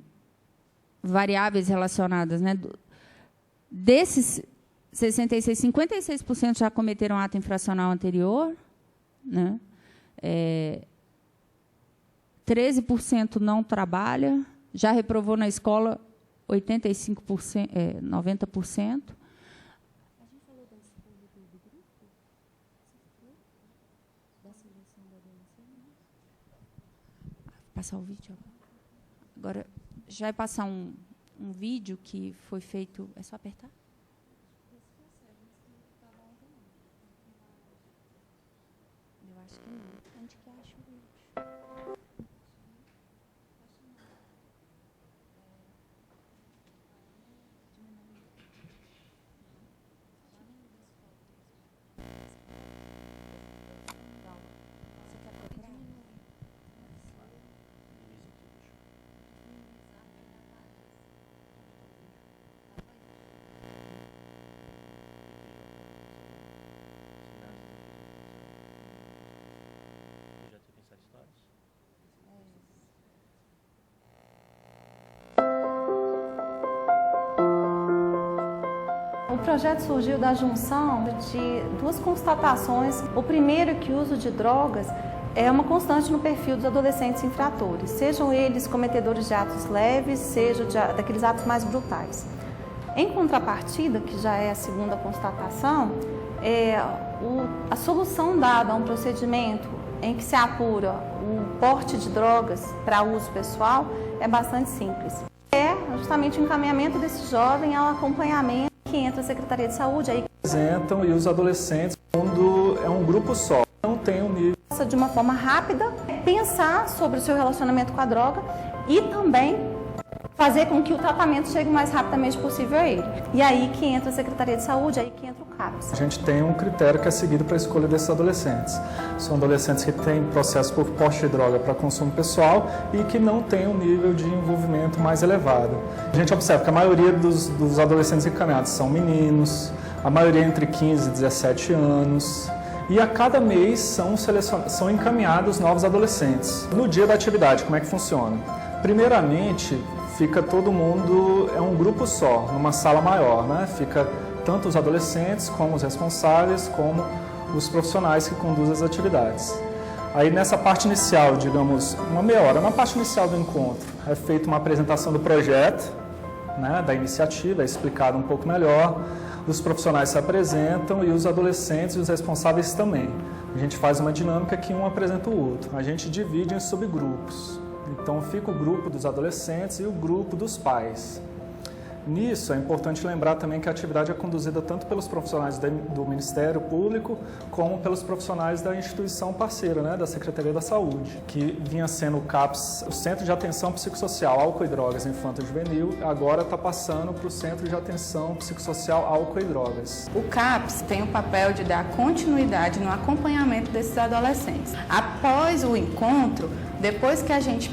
Speaker 3: variáveis relacionadas. Né? Desses 66, 56% já cometeram ato infracional anterior, né? 13% não trabalha, já reprovou na escola 85%, 90%. Passar o vídeo agora. Já vai passar um vídeo que foi feito. É só apertar? Eu acho que não. Onde que acha o vídeo?
Speaker 2: O projeto surgiu da junção de duas constatações. O primeiro é que o uso de drogas é uma constante no perfil dos adolescentes infratores, sejam eles cometedores de atos leves, sejam daqueles atos mais brutais. Em contrapartida, que já é a segunda constatação, a solução dada a um procedimento em que se apura o porte de drogas para uso pessoal é bastante simples. É justamente o encaminhamento desse jovem ao acompanhamento que entra a Secretaria de Saúde. Aí
Speaker 4: apresentam e os adolescentes, quando é um grupo só, não tem um nível.
Speaker 2: De uma forma rápida, pensar sobre o seu relacionamento com a droga e também fazer com que o tratamento chegue o mais rapidamente possível a ele. E aí que entra a Secretaria de Saúde, aí que entra o CAPS.
Speaker 4: A gente tem um critério que é seguido para a escolha desses adolescentes. São adolescentes que têm processo por porte de droga para consumo pessoal e que não têm um nível de envolvimento mais elevado. A gente observa que a maioria dos adolescentes encaminhados são meninos, a maioria entre 15 e 17 anos. E a cada mês são encaminhados novos adolescentes. No dia da atividade, como é que funciona? Primeiramente, fica todo mundo, é um grupo só, numa sala maior, né? Fica tanto os adolescentes, como os responsáveis, como os profissionais que conduzem as atividades. Aí nessa parte inicial, digamos, uma meia hora, na parte inicial do encontro, é feita uma apresentação do projeto, né, da iniciativa, é explicado um pouco melhor, os profissionais se apresentam e os adolescentes e os responsáveis também. A gente faz uma dinâmica que um apresenta o outro, a gente divide em subgrupos. Então fica o grupo dos adolescentes e o grupo dos pais. Nisso, é importante lembrar também que a atividade é conduzida tanto pelos profissionais do Ministério Público, como pelos profissionais da instituição parceira, né, da Secretaria da Saúde, que vinha sendo o CAPS, o Centro de Atenção Psicossocial Álcool e Drogas Infanto Juvenil, agora está passando para o Centro de Atenção Psicossocial Álcool e Drogas.
Speaker 5: O CAPS tem o papel de dar continuidade no acompanhamento desses adolescentes. Após o encontro, depois que a gente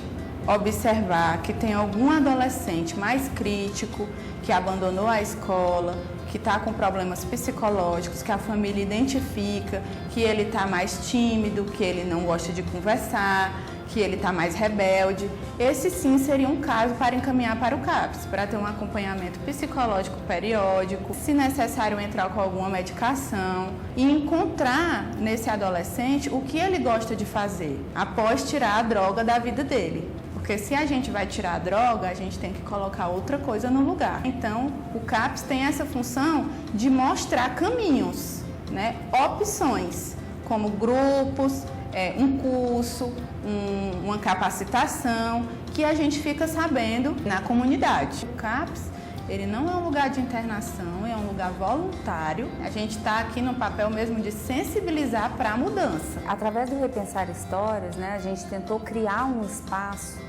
Speaker 5: observar que tem algum adolescente mais crítico, que abandonou a escola, que está com problemas psicológicos, que a família identifica que ele está mais tímido, que ele não gosta de conversar, que ele está mais rebelde, esse sim seria um caso para encaminhar para o CAPS, para ter um acompanhamento psicológico periódico, se necessário entrar com alguma medicação e encontrar nesse adolescente o que ele gosta de fazer após tirar a droga da vida dele. Porque se a gente vai tirar a droga, a gente tem que colocar outra coisa no lugar. Então, o CAPS tem essa função de mostrar caminhos, né, opções, como grupos, um curso, uma capacitação, que a gente fica sabendo na comunidade. O CAPS, ele não é um lugar de internação, é um lugar voluntário. A gente está aqui no papel mesmo de sensibilizar para a mudança.
Speaker 3: Através do Repensar Histórias, né, a gente tentou criar um espaço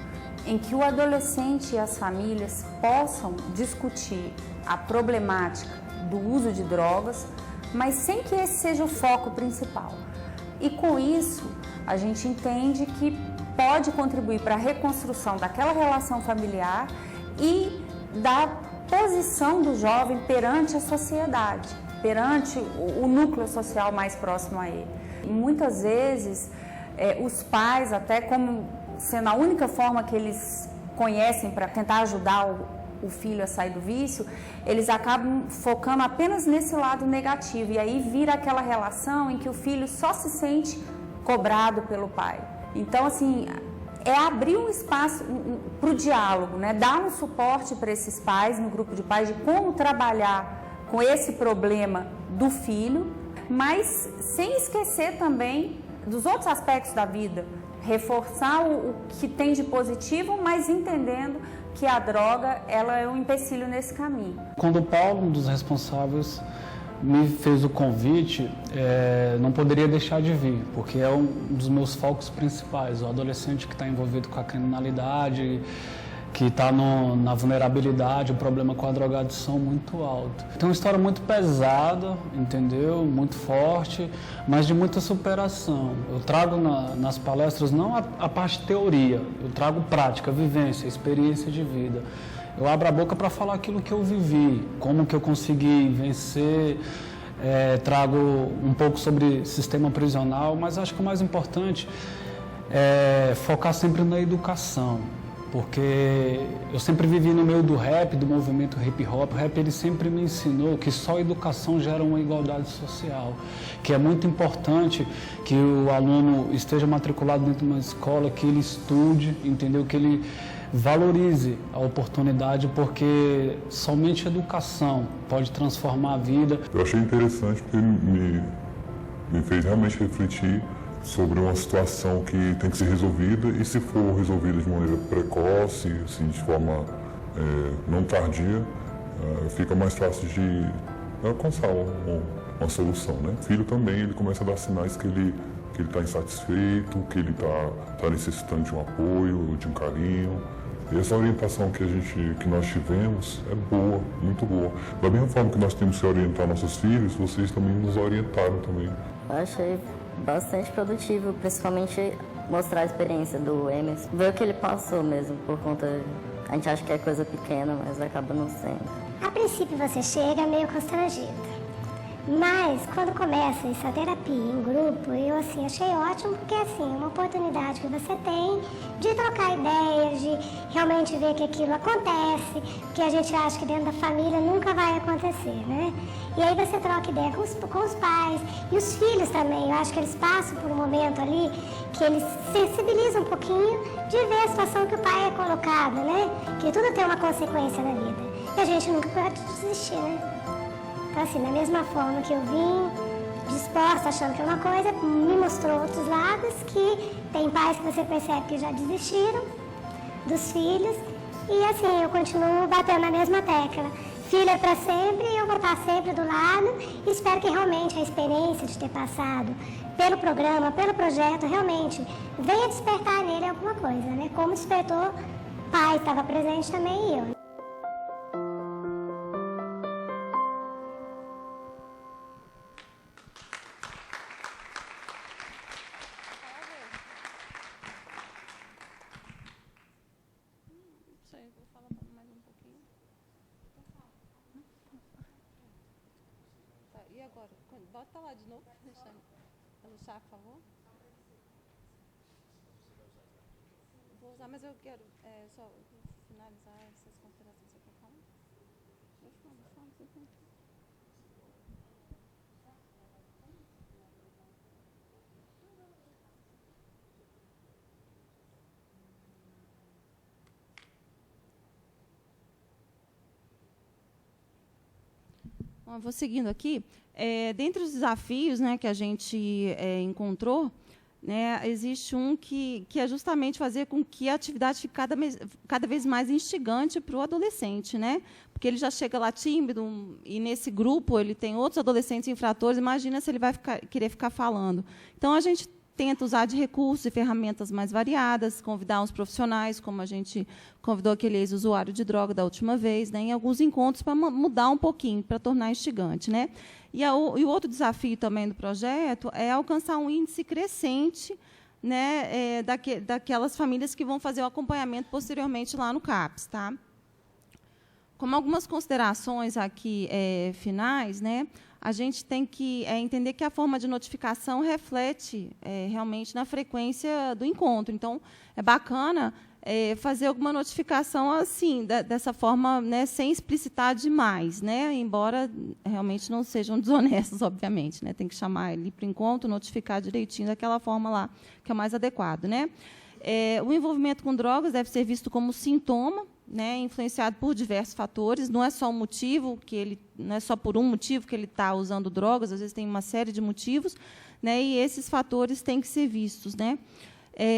Speaker 3: em que o adolescente e as famílias possam discutir a problemática do uso de drogas, mas sem que esse seja o foco principal. E com isso, a gente entende que pode contribuir para a reconstrução daquela relação familiar e da posição do jovem perante a sociedade, perante o núcleo social mais próximo a ele. E muitas vezes, os pais, até como sendo a única forma que eles conhecem para tentar ajudar o filho a sair do vício, eles acabam focando apenas nesse lado negativo, e aí vira aquela relação em que o filho só se sente cobrado pelo pai. Então, assim, é abrir um espaço para o diálogo, né? Dar um suporte para esses pais, no grupo de pais, de como trabalhar com esse problema do filho, mas sem esquecer também dos outros aspectos da vida, reforçar o que tem de positivo, mas entendendo que a droga, ela é um empecilho nesse caminho.
Speaker 4: Quando o Paulo, um dos responsáveis, me fez o convite, não poderia deixar de vir, porque é um dos meus focos principais, o adolescente que está envolvido com a criminalidade, que está na vulnerabilidade, o problema com a drogadição muito alto. Tem uma história muito pesada, entendeu? Muito forte, mas de muita superação. Eu trago nas palestras não a parte de teoria, eu trago prática, vivência, experiência de vida. Eu abro a boca para falar aquilo que eu vivi, como que eu consegui vencer, trago um pouco sobre sistema prisional, mas acho que o mais importante é focar sempre na educação. Porque eu sempre vivi no meio do rap, do movimento hip hop. O rap, ele sempre me ensinou que só a educação gera uma igualdade social, que é muito importante que o aluno esteja matriculado dentro de uma escola, que ele estude, entendeu? Que ele valorize a oportunidade, porque somente a educação pode transformar a vida.
Speaker 6: Eu achei interessante porque me fez realmente refletir sobre uma situação que tem que ser resolvida, e se for resolvida de maneira precoce, assim, de forma não tardia, fica mais fácil de alcançar uma solução, né? O filho também, ele começa a dar sinais que ele está insatisfeito, que ele está necessitando de um apoio, de um carinho. E essa orientação que nós tivemos é boa, muito boa. Da mesma forma que nós temos que orientar nossos filhos, vocês também nos orientaram também.
Speaker 7: Eu achei bastante produtivo, principalmente mostrar a experiência do Emerson, ver o que ele passou mesmo, por conta, a gente acha que é coisa pequena, mas acaba não sendo.
Speaker 8: A princípio você chega meio constrangido, mas quando começa essa terapia em grupo, eu assim achei ótimo, porque assim, é uma oportunidade que você tem de trocar ideias, de realmente ver que aquilo acontece, que a gente acha que dentro da família nunca vai acontecer, né? E aí você troca ideia com os pais e os filhos também. Eu acho que eles passam por um momento ali que eles sensibilizam um pouquinho de ver a situação que o pai é colocado, né? Que tudo tem uma consequência na vida. E a gente nunca pode desistir, né? Então assim, da mesma forma que eu vim disposta, achando que é uma coisa, me mostrou outros lados, que tem pais que você percebe que já desistiram dos filhos. E assim, eu continuo batendo na mesma tecla. Filho é para sempre, eu vou estar sempre do lado, e espero que realmente a experiência de ter passado pelo programa, pelo projeto, realmente venha despertar nele alguma coisa, né? Como despertou, pai estava presente também e eu.
Speaker 2: Bota lá de novo, pelo chá, por favor. Vou usar, mas eu quero só finalizar essas considerações que eu estou falando. Bom, eu vou seguindo aqui. Dentre os desafios, né, que a gente encontrou, né, existe um que é justamente fazer com que a atividade fique cada vez mais instigante para o adolescente, né? Porque ele já chega lá tímido, e nesse grupo ele tem outros adolescentes infratores, imagina se ele vai querer ficar falando. Então, a gente tenta usar de recursos e ferramentas mais variadas, convidar uns profissionais, como a gente convidou aquele ex-usuário de droga da última vez, né, em alguns encontros, para mudar um pouquinho, para tornar instigante, né? E o outro desafio também do projeto é alcançar um índice crescente, né, daquelas famílias que vão fazer o acompanhamento posteriormente lá no CAPS. Tá? Como algumas considerações aqui finais, né, a gente tem que entender que a forma de notificação reflete realmente na frequência do encontro. Então, é bacana fazer alguma notificação assim, dessa forma, né, sem explicitar demais, né, embora realmente não sejam desonestos, obviamente. Né, tem que chamar ele para o encontro, notificar direitinho daquela forma lá que é mais adequado. Né. O envolvimento com drogas deve ser visto como sintoma, né, influenciado por diversos fatores, não é só um motivo, não é só por um motivo que ele está usando drogas, às vezes tem uma série de motivos, né, e esses fatores têm que ser vistos. Né.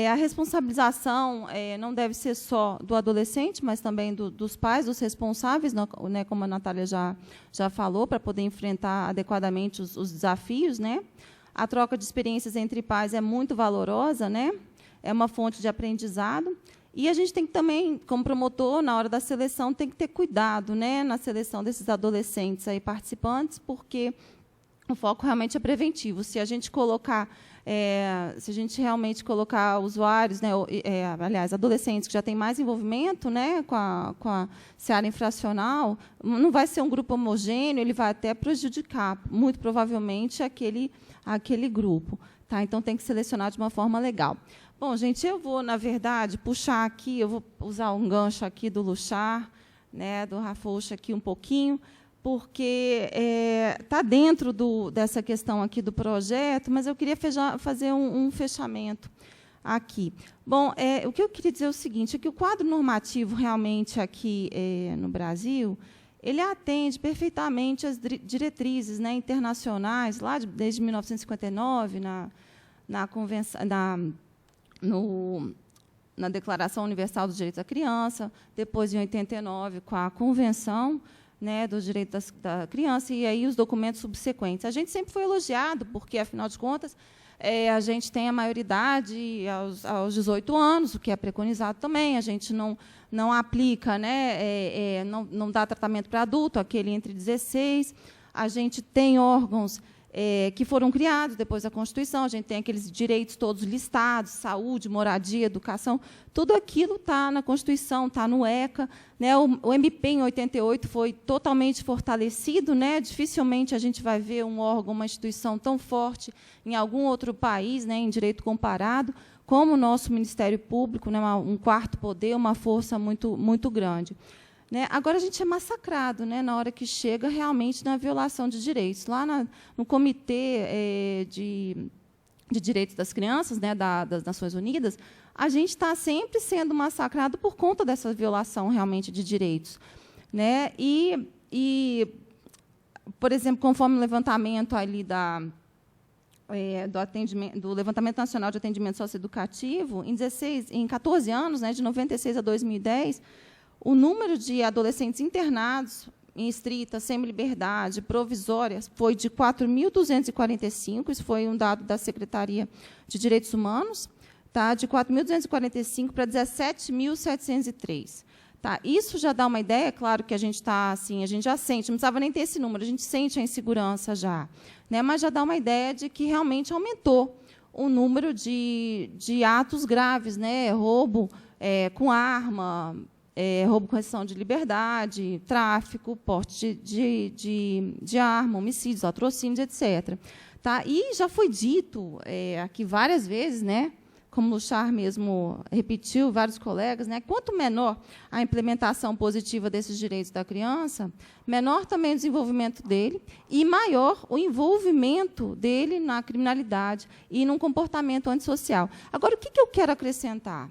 Speaker 2: A responsabilização não deve ser só do adolescente, mas também dos pais, dos responsáveis, né, como a Natália já falou, para poder enfrentar adequadamente os desafios. Né. A troca de experiências entre pais é muito valorosa, né, é uma fonte de aprendizado. E a gente tem que também, como promotor, na hora da seleção, tem que ter cuidado, né, na seleção desses adolescentes aí participantes, porque o foco realmente é preventivo. Se a gente realmente colocar usuários, né, aliás, adolescentes que já têm mais envolvimento, né, com a seara infracional, não vai ser um grupo homogêneo, ele vai até prejudicar, muito provavelmente, aquele grupo. Tá? Então, tem que selecionar de uma forma legal. Bom, gente, eu vou, na verdade, puxar aqui, eu vou usar um gancho aqui do Luchar, né, do Rafouche aqui um pouquinho, porque está dentro dessa questão aqui do projeto, mas eu queria fazer um fechamento aqui. Bom, o que eu queria dizer é o seguinte, é que o quadro normativo realmente aqui no Brasil, ele atende perfeitamente às diretrizes, né, internacionais, lá desde 1959, na Convenção... na Declaração Universal dos Direitos da Criança, depois, em 89, com a Convenção, né, dos Direitos da Criança, e aí os documentos subsequentes. A gente sempre foi elogiado, porque, afinal de contas, a gente tem a maioridade aos 18 anos, o que é preconizado também, a gente não aplica, né, não dá tratamento para adulto, aquele entre 16, a gente tem órgãos que foram criados depois da Constituição, a gente tem aqueles direitos todos listados, saúde, moradia, educação, tudo aquilo está na Constituição, está no ECA. Né, o MP, em 88, foi totalmente fortalecido, né, dificilmente a gente vai ver um órgão, uma instituição tão forte em algum outro país, né, em direito comparado, como o nosso Ministério Público, né, um quarto poder, uma força muito, muito grande. Né? Agora, a gente é massacrado, né, na hora que chega realmente na violação de direitos. Lá no Comitê de Direitos das Crianças, né, das Nações Unidas, a gente está sempre sendo massacrado por conta dessa violação realmente de direitos. Né? E, por exemplo, conforme o levantamento ali do Levantamento Nacional de Atendimento Socioeducativo, em 14 anos, né, de 96 a 2010, o número de adolescentes internados em estrita, semi-liberdade, provisórias, foi de 4.245, isso foi um dado da Secretaria de Direitos Humanos, tá? De 4.245 para 17.703. Tá? Isso já dá uma ideia, claro que a gente está assim, a gente já sente, não precisava nem ter esse número, a gente sente a insegurança já, né? Mas já dá uma ideia de que realmente aumentou o número de atos graves, né? Roubo com arma, roubo com restrição de liberdade, tráfico, porte de arma, homicídios, latrocínios, etc. Tá? E já foi dito aqui várias vezes, né, como o Char mesmo repetiu, vários colegas, né, quanto menor a implementação positiva desses direitos da criança, menor também o desenvolvimento dele e maior o envolvimento dele na criminalidade e num comportamento antissocial. Agora, o que eu quero acrescentar?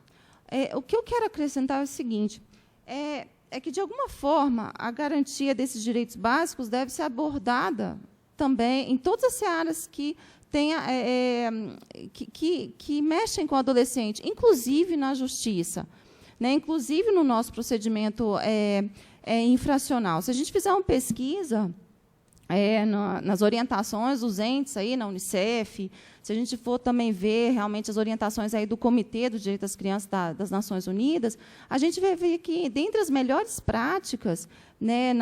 Speaker 2: O que eu quero acrescentar é o seguinte, é que, de alguma forma, a garantia desses direitos básicos deve ser abordada também em todas as áreas que que mexem com o adolescente, inclusive na justiça, né, inclusive no nosso procedimento infracional. Se a gente fizer uma pesquisa nas orientações dos entes aí, na Unicef, se a gente for também ver realmente as orientações aí do Comitê do Direito das Crianças das Nações Unidas, a gente vai ver que, dentre as melhores práticas, né,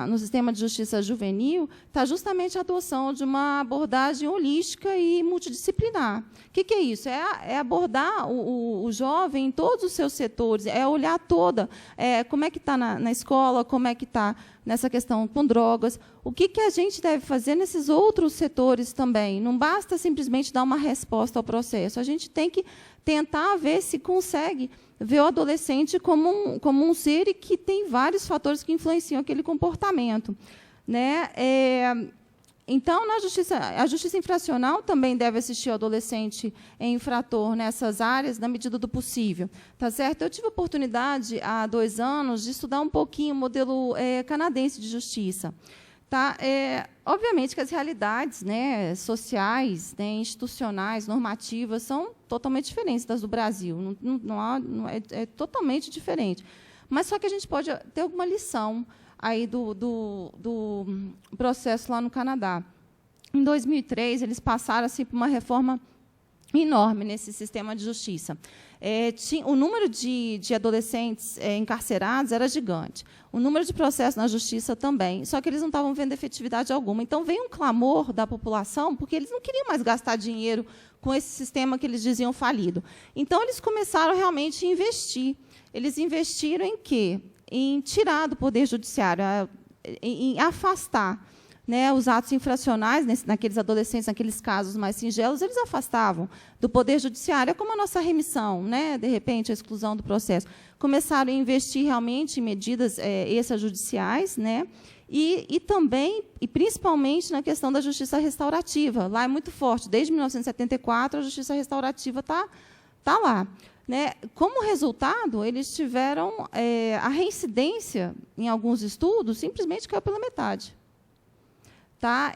Speaker 2: no sistema de justiça juvenil, está justamente a adoção de uma abordagem holística e multidisciplinar. O que é isso? É abordar o jovem em todos os seus setores, é olhar como é que está na escola, como é que está nessa questão com drogas, o que a gente deve fazer nesses outros setores também. Não basta simplesmente dar uma resposta ao processo, a gente tem que tentar ver se consegue ver o adolescente como um ser e que tem vários fatores que influenciam aquele comportamento, né? Então, a justiça infracional também deve assistir ao adolescente infrator nessas áreas, na medida do possível. Tá certo? Eu tive a oportunidade, há 2 anos, de estudar um pouquinho o modelo canadense de justiça. Tá? Obviamente que as realidades, né, sociais, né, institucionais, normativas, são totalmente diferentes das do Brasil. É totalmente diferente. Mas só que a gente pode ter alguma lição aí do processo lá no Canadá. Em 2003, eles passaram assim, por uma reforma enorme nesse sistema de justiça. O número de adolescentes encarcerados era gigante. O número de processos na justiça também. Só que eles não estavam vendo efetividade alguma. Então, veio um clamor da população, porque eles não queriam mais gastar dinheiro com esse sistema que eles diziam falido. Então, eles começaram realmente a investir. Eles investiram em quê? Em tirar do Poder Judiciário, em afastar, né, os atos infracionais, naqueles adolescentes, naqueles casos mais singelos, eles afastavam do Poder Judiciário, como a nossa remissão, né, de repente, a exclusão do processo. Começaram a investir realmente em medidas extrajudiciais, né, e também, e principalmente, na questão da justiça restaurativa. Lá é muito forte. Desde 1974, a justiça restaurativa está lá. Né? Como resultado, eles tiveram a reincidência, em alguns estudos, simplesmente caiu pela metade. Tá?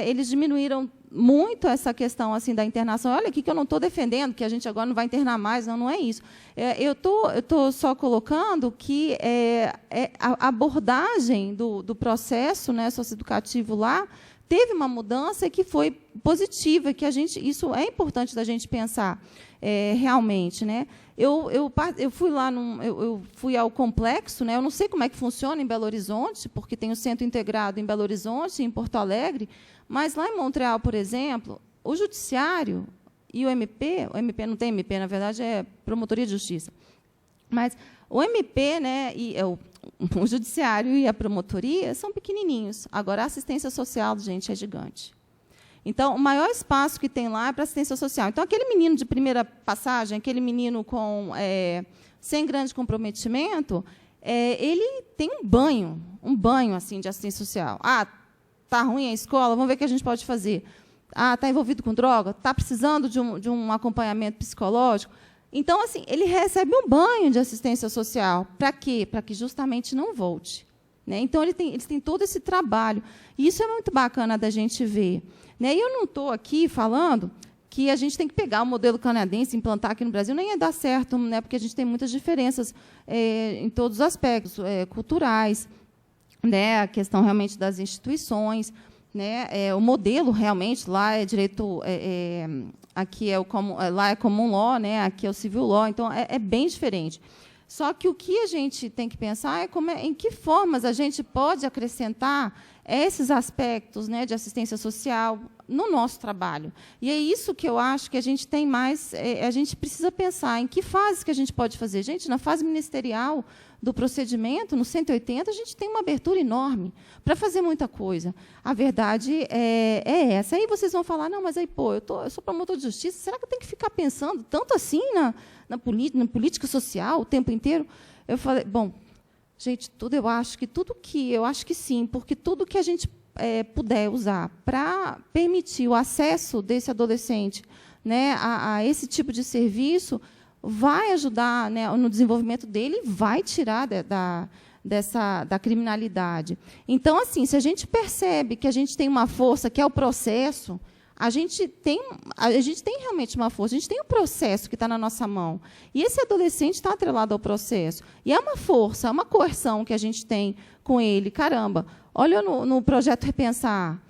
Speaker 2: Eles diminuíram muito essa questão assim da internação. Olha aqui que eu não estou defendendo, que a gente agora não vai internar mais, não é isso. Eu tô só colocando que a abordagem do processo, né, socioeducativo lá teve uma mudança que foi positiva, que isso é importante da gente pensar realmente, né? Eu fui lá eu fui ao complexo, né? Eu não sei como é que funciona em Belo Horizonte, porque tem o centro integrado em Belo Horizonte, em Porto Alegre, mas lá em Montreal, por exemplo, o judiciário e o MP não tem MP, na verdade é Promotoria de Justiça, mas o MP, né, o judiciário e a promotoria são pequenininhos. Agora, a assistência social, gente, é gigante. Então, o maior espaço que tem lá é para assistência social. Então, aquele menino de primeira passagem, aquele menino sem grande comprometimento, ele tem um banho assim, de assistência social. Está ruim a escola, vamos ver o que a gente pode fazer. Está envolvido com droga? Está precisando de um acompanhamento psicológico? Então, assim, ele recebe um banho de assistência social. Para quê? Para que justamente não volte. Né? Então, eles têm todo esse trabalho. E isso é muito bacana da gente ver. Né? E eu não estou aqui falando que a gente tem que pegar o modelo canadense e implantar aqui no Brasil. Nem ia dar certo, né? Porque a gente tem muitas diferenças em todos os aspectos culturais, né? A questão realmente das instituições. Né? O modelo, realmente, lá é direito... aqui lá é common law, né? Aqui é o civil law, então é bem diferente. Só que o que a gente tem que pensar é em que formas a gente pode acrescentar esses aspectos, né, de assistência social no nosso trabalho. E é isso que eu acho que a gente tem mais, a gente precisa pensar em que fase que a gente pode fazer. Gente, na fase ministerial do procedimento, no 180, a gente tem uma abertura enorme para fazer muita coisa. A verdade é essa. Aí vocês vão falar, não, mas aí, pô, eu sou promotor de justiça, será que eu tenho que ficar pensando tanto assim na política social o tempo inteiro? Eu falei, bom, gente, eu acho que sim, porque tudo que a gente puder usar para permitir o acesso desse adolescente, né, a esse tipo de serviço, vai ajudar, né, no desenvolvimento dele, vai tirar da criminalidade. Então, assim, se a gente percebe que a gente tem uma força, que é o processo, a gente tem realmente uma força, a gente tem um processo que está na nossa mão. E esse adolescente está atrelado ao processo. E é uma força, é uma coerção que a gente tem com ele. Caramba, olha no projeto Repensar,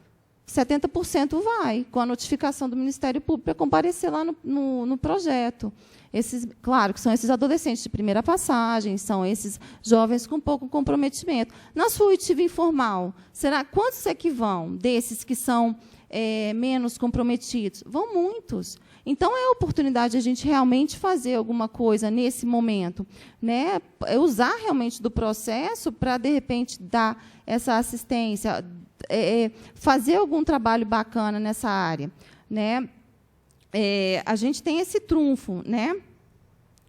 Speaker 2: 70% vai, com a notificação do Ministério Público para comparecer lá no projeto. Claro que são esses adolescentes de primeira passagem, são esses jovens com pouco comprometimento. Na sua oitiva informal, quantos é que vão desses que são menos comprometidos? Vão muitos. Então, é a oportunidade de a gente realmente fazer alguma coisa nesse momento, né? Usar realmente do processo para, de repente, dar essa assistência, fazer algum trabalho bacana nessa área, né? A gente tem esse trunfo, né?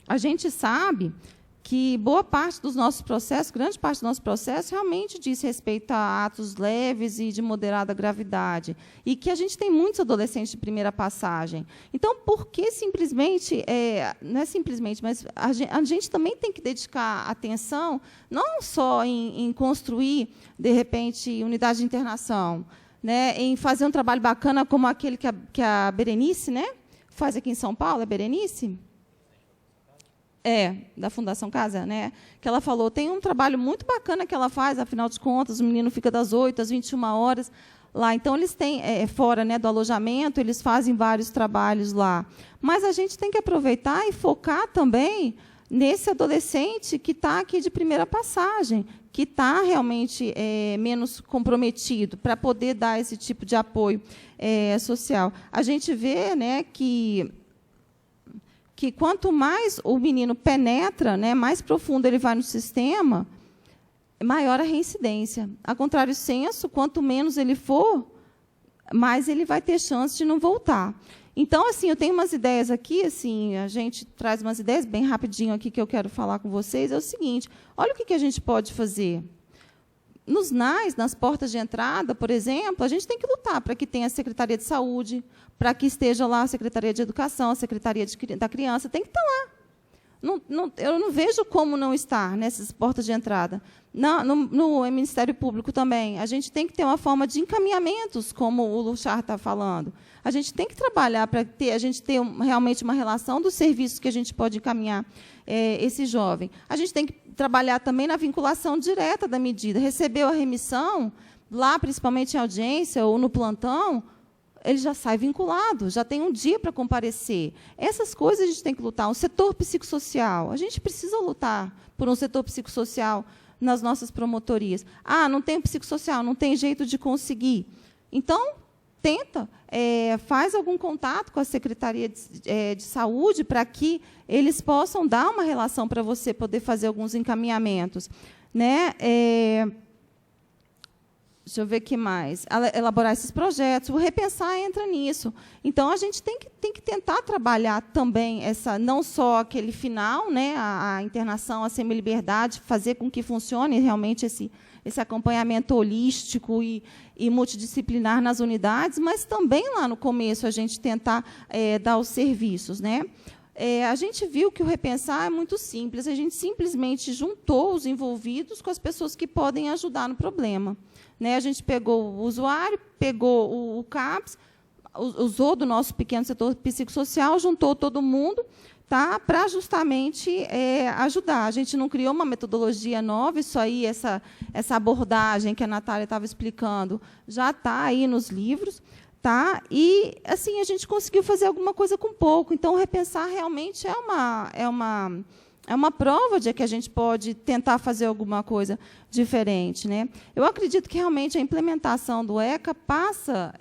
Speaker 2: A gente sabe que boa parte dos nossos processos, grande parte do nosso processo, realmente diz respeito a atos leves e de moderada gravidade. E que a gente tem muitos adolescentes de primeira passagem. Então, por que simplesmente, não é simplesmente, mas a gente também tem que dedicar atenção, não só em construir, de repente, unidade de internação, né, em fazer um trabalho bacana como aquele que a Berenice, né, faz aqui em São Paulo, a Berenice? Da Fundação Casa, né? Que ela falou, tem um trabalho muito bacana que ela faz, afinal de contas, o menino fica das 8 às 21 horas lá. Então, eles têm, fora, né, do alojamento, eles fazem vários trabalhos lá. Mas a gente tem que aproveitar e focar também nesse adolescente que está aqui de primeira passagem, que está realmente menos comprometido, para poder dar esse tipo de apoio social. A gente vê, né, que quanto mais o menino penetra, né, mais profundo ele vai no sistema, maior a reincidência. A contrário senso, quanto menos ele for, mais ele vai ter chance de não voltar. Então, assim, eu tenho umas ideias aqui, assim, a gente traz umas ideias bem rapidinho aqui que eu quero falar com vocês. É o seguinte, olha o que a gente pode fazer. Nos NAIs, nas portas de entrada, por exemplo, a gente tem que lutar para que tenha a Secretaria de Saúde, para que esteja lá a Secretaria de Educação, a Secretaria da Criança, tem que estar lá. Eu não vejo como não estar nessas portas de entrada. No Ministério Público também, a gente tem que ter uma forma de encaminhamentos, como o Luchar está falando. A gente tem que trabalhar para a gente ter realmente uma relação dos serviços que a gente pode encaminhar esse jovem. A gente tem que trabalhar também na vinculação direta da medida. Recebeu a remissão, lá, principalmente em audiência ou no plantão, ele já sai vinculado, já tem um dia para comparecer. Essas coisas a gente tem que lutar. Um setor psicossocial, a gente precisa lutar por um setor psicossocial nas nossas promotorias. Não tem psicossocial, não tem jeito de conseguir. Então, tenta, faz algum contato com a Secretaria de Saúde para que eles possam dar uma relação para você poder fazer alguns encaminhamentos, né? Deixa eu ver o que mais. Elaborar esses projetos, o Repensar entra nisso. Então, a gente tem que tentar trabalhar também não só aquele final, né, a internação, a semi-liberdade, fazer com que funcione realmente esse acompanhamento holístico e multidisciplinar nas unidades, mas também lá no começo a gente tentar dar os serviços, né? A gente viu que o Repensar é muito simples, a gente simplesmente juntou os envolvidos com as pessoas que podem ajudar no problema. Né? A gente pegou o usuário, pegou o CAPS, usou do nosso pequeno setor psicossocial, juntou todo mundo, tá? Para justamente ajudar. A gente não criou uma metodologia nova, isso aí, essa abordagem que a Natália estava explicando, já está aí nos livros. Tá? E, assim, a gente conseguiu fazer alguma coisa com pouco. Então, o Repensar realmente é é uma prova de que a gente pode tentar fazer alguma coisa diferente, né? Eu acredito que realmente a implementação do ECA passa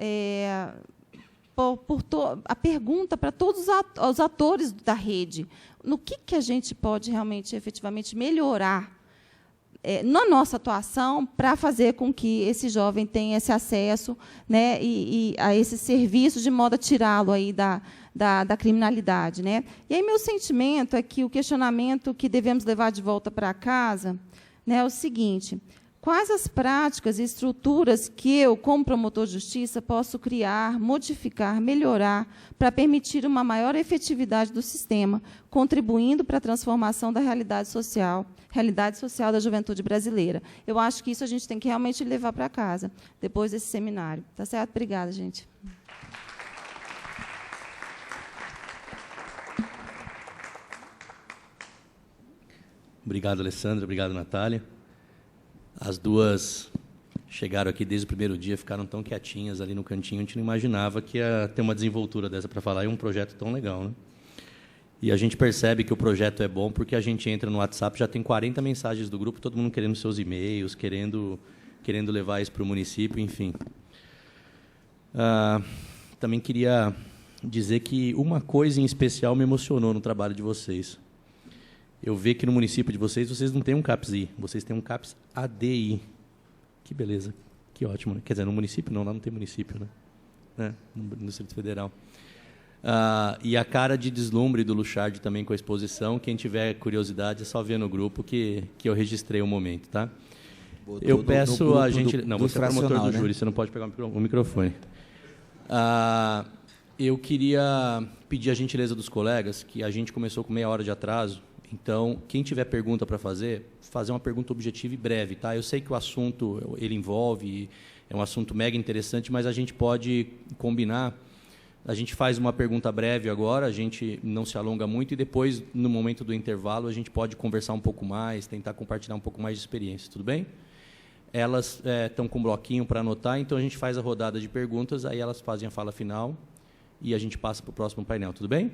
Speaker 2: a pergunta para todos os atores da rede, no que a gente pode realmente, efetivamente, melhorar na nossa atuação para fazer com que esse jovem tenha esse acesso, né, e a esse serviço, de modo a tirá-lo aí da criminalidade, né? E aí meu sentimento é que o questionamento que devemos levar de volta para casa, né, é o seguinte: quais as práticas e estruturas que eu, como promotor de justiça, posso criar, modificar, melhorar para permitir uma maior efetividade do sistema, contribuindo para a transformação da realidade social da juventude brasileira? Eu acho que isso a gente tem que realmente levar para casa, depois desse seminário. Tá certo? Obrigada, gente.
Speaker 1: Obrigado, Alessandra. Obrigado, Natália. As duas chegaram aqui desde o primeiro dia, ficaram tão quietinhas ali no cantinho, a gente não imaginava que ia ter uma desenvoltura dessa para falar, e um projeto tão legal, né? E a gente percebe que o projeto é bom porque a gente entra no WhatsApp, já tem 40 mensagens do grupo, todo mundo querendo seus e-mails, querendo levar isso para o município, enfim. Também queria dizer que uma coisa em especial me emocionou no trabalho de vocês. Eu vejo que no município de vocês não têm um CAPS-I, vocês têm um CAPS-ADI. Que beleza, que ótimo, né? Quer dizer, no município não, lá não tem município, né? No Distrito Federal. E a cara de deslumbre do Luchard também com a exposição. Quem tiver curiosidade, é só ver no grupo que eu registrei o momento, tá? Eu peço a gente... Não, você é promotor do júri, você não pode pegar o microfone. Eu queria pedir a gentileza dos colegas, que a gente começou com meia hora de atraso. Então, quem tiver pergunta para fazer uma pergunta objetiva e breve, tá? Eu sei que o assunto ele envolve, é um assunto mega interessante, mas a gente pode combinar. A gente faz uma pergunta breve agora, a gente não se alonga muito, e depois, no momento do intervalo, a gente pode conversar um pouco mais, tentar compartilhar um pouco mais de experiência, tudo bem? Elas estão com um bloquinho para anotar, então a gente faz a rodada de perguntas, aí elas fazem a fala final e a gente passa para o próximo painel, tudo bem?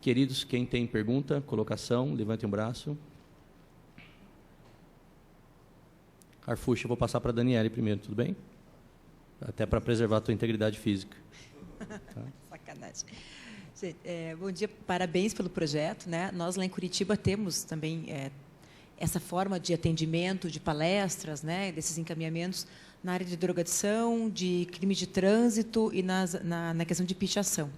Speaker 1: Queridos, quem tem pergunta, colocação, levantem o braço. Arfuxa, eu vou passar para a Daniele primeiro, tudo bem? Até para preservar a tua integridade física. Tá?
Speaker 9: Sacanagem. Gente, bom dia, parabéns pelo projeto, né? Nós lá em Curitiba temos também essa forma de atendimento, de palestras, né? Desses encaminhamentos na área de drogadição, de crime de trânsito e na questão de pichação.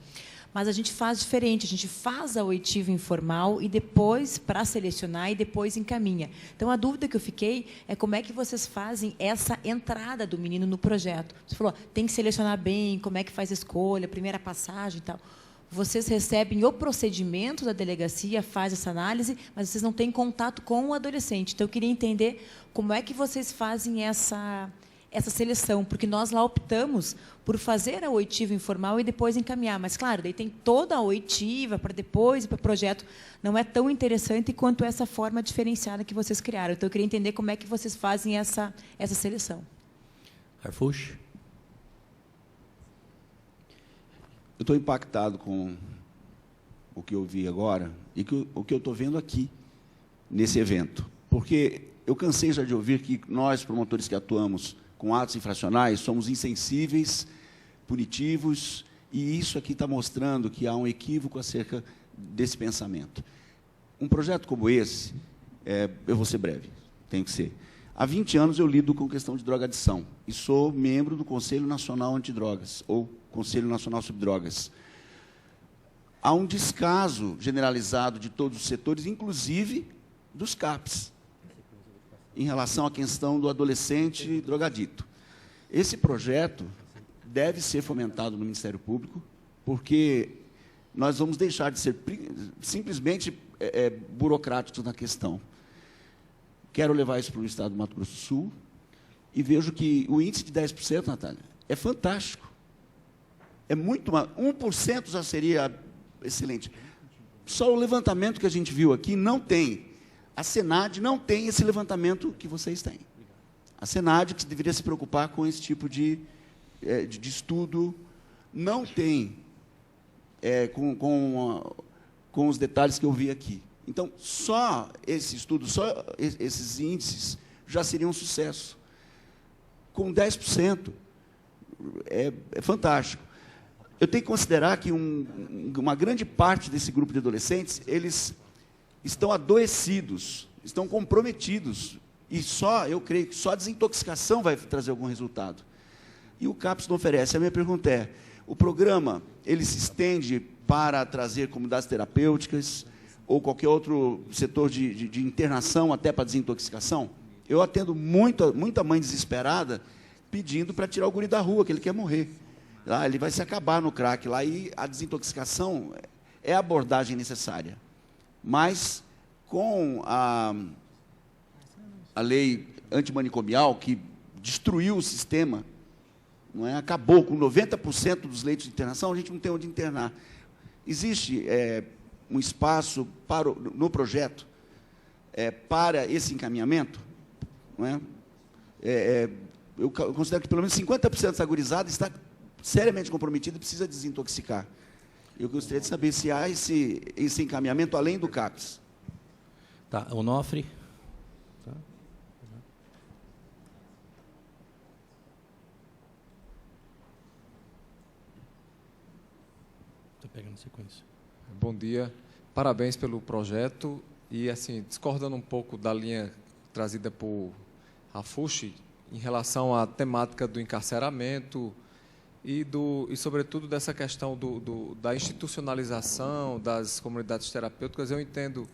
Speaker 9: Mas a gente faz diferente, a gente faz a oitiva informal e depois, para selecionar, e depois encaminha. Então, a dúvida que eu fiquei é como é que vocês fazem essa entrada do menino no projeto. Você falou, tem que selecionar bem, como é que faz a escolha, primeira passagem e tal. Vocês recebem o procedimento da delegacia, faz essa análise, mas vocês não têm contato com o adolescente. Então, eu queria entender como é que vocês fazem essa seleção, porque nós lá optamos por fazer a oitiva informal e depois encaminhar. Mas, claro, daí tem toda a oitiva para depois e para o projeto. Não é tão interessante quanto essa forma diferenciada que vocês criaram. Então, eu queria entender como é que vocês fazem essa seleção.
Speaker 1: Arfuxa.
Speaker 10: Eu estou impactado com o que eu vi agora e o que eu estou vendo aqui, nesse evento. Porque eu cansei já de ouvir que nós, promotores que atuamos com atos infracionais, somos insensíveis, punitivos, e isso aqui está mostrando que há um equívoco acerca desse pensamento. Um projeto como esse, eu vou ser breve, tem que ser. Há 20 anos eu lido com questão de drogadição, e sou membro do Conselho Nacional Antidrogas, ou Conselho Nacional sobre Drogas. Há um descaso generalizado de todos os setores, inclusive dos CAPs, em relação à questão do adolescente drogadito. Esse projeto deve ser fomentado no Ministério Público, porque nós vamos deixar de ser simplesmente burocráticos na questão. Quero levar isso para o Estado do Mato Grosso do Sul e vejo que o índice de 10%, Natália, é fantástico. É muito mais. 1% já seria excelente. Só o levantamento que a gente viu aqui não tem. A Senad não tem esse levantamento que vocês têm. A Senad, que deveria se preocupar com esse tipo de estudo, não tem com os detalhes que eu vi aqui. Então, só esse estudo, só esses índices já seriam um sucesso. Com 10%, é fantástico. Eu tenho que considerar que uma grande parte desse grupo de adolescentes, eles estão adoecidos, estão comprometidos, e eu creio que só a desintoxicação vai trazer algum resultado. E o CAPS não oferece. A minha pergunta é, o programa, ele se estende para trazer comunidades terapêuticas ou qualquer outro setor de internação até para desintoxicação? Eu atendo muita mãe desesperada pedindo para tirar o guri da rua, que ele quer morrer. Lá, ele vai se acabar no crack lá, e a desintoxicação é a abordagem necessária. Mas, com a lei antimanicomial, que destruiu o sistema, não é? Acabou com 90% dos leitos de internação, a gente não tem onde internar. Existe um espaço no projeto para esse encaminhamento? Não é? Eu considero que pelo menos 50% dessa gurizada está seriamente comprometida e precisa desintoxicar. Eu gostaria de saber se há esse encaminhamento além do CAPS.
Speaker 1: Tá, Onofre. Tá. Estou pegando sequência.
Speaker 11: Bom dia, parabéns pelo projeto. E, assim, discordando um pouco da linha trazida por Rafushi, em relação à temática do encarceramento e sobretudo, dessa questão da institucionalização das comunidades terapêuticas, eu entendo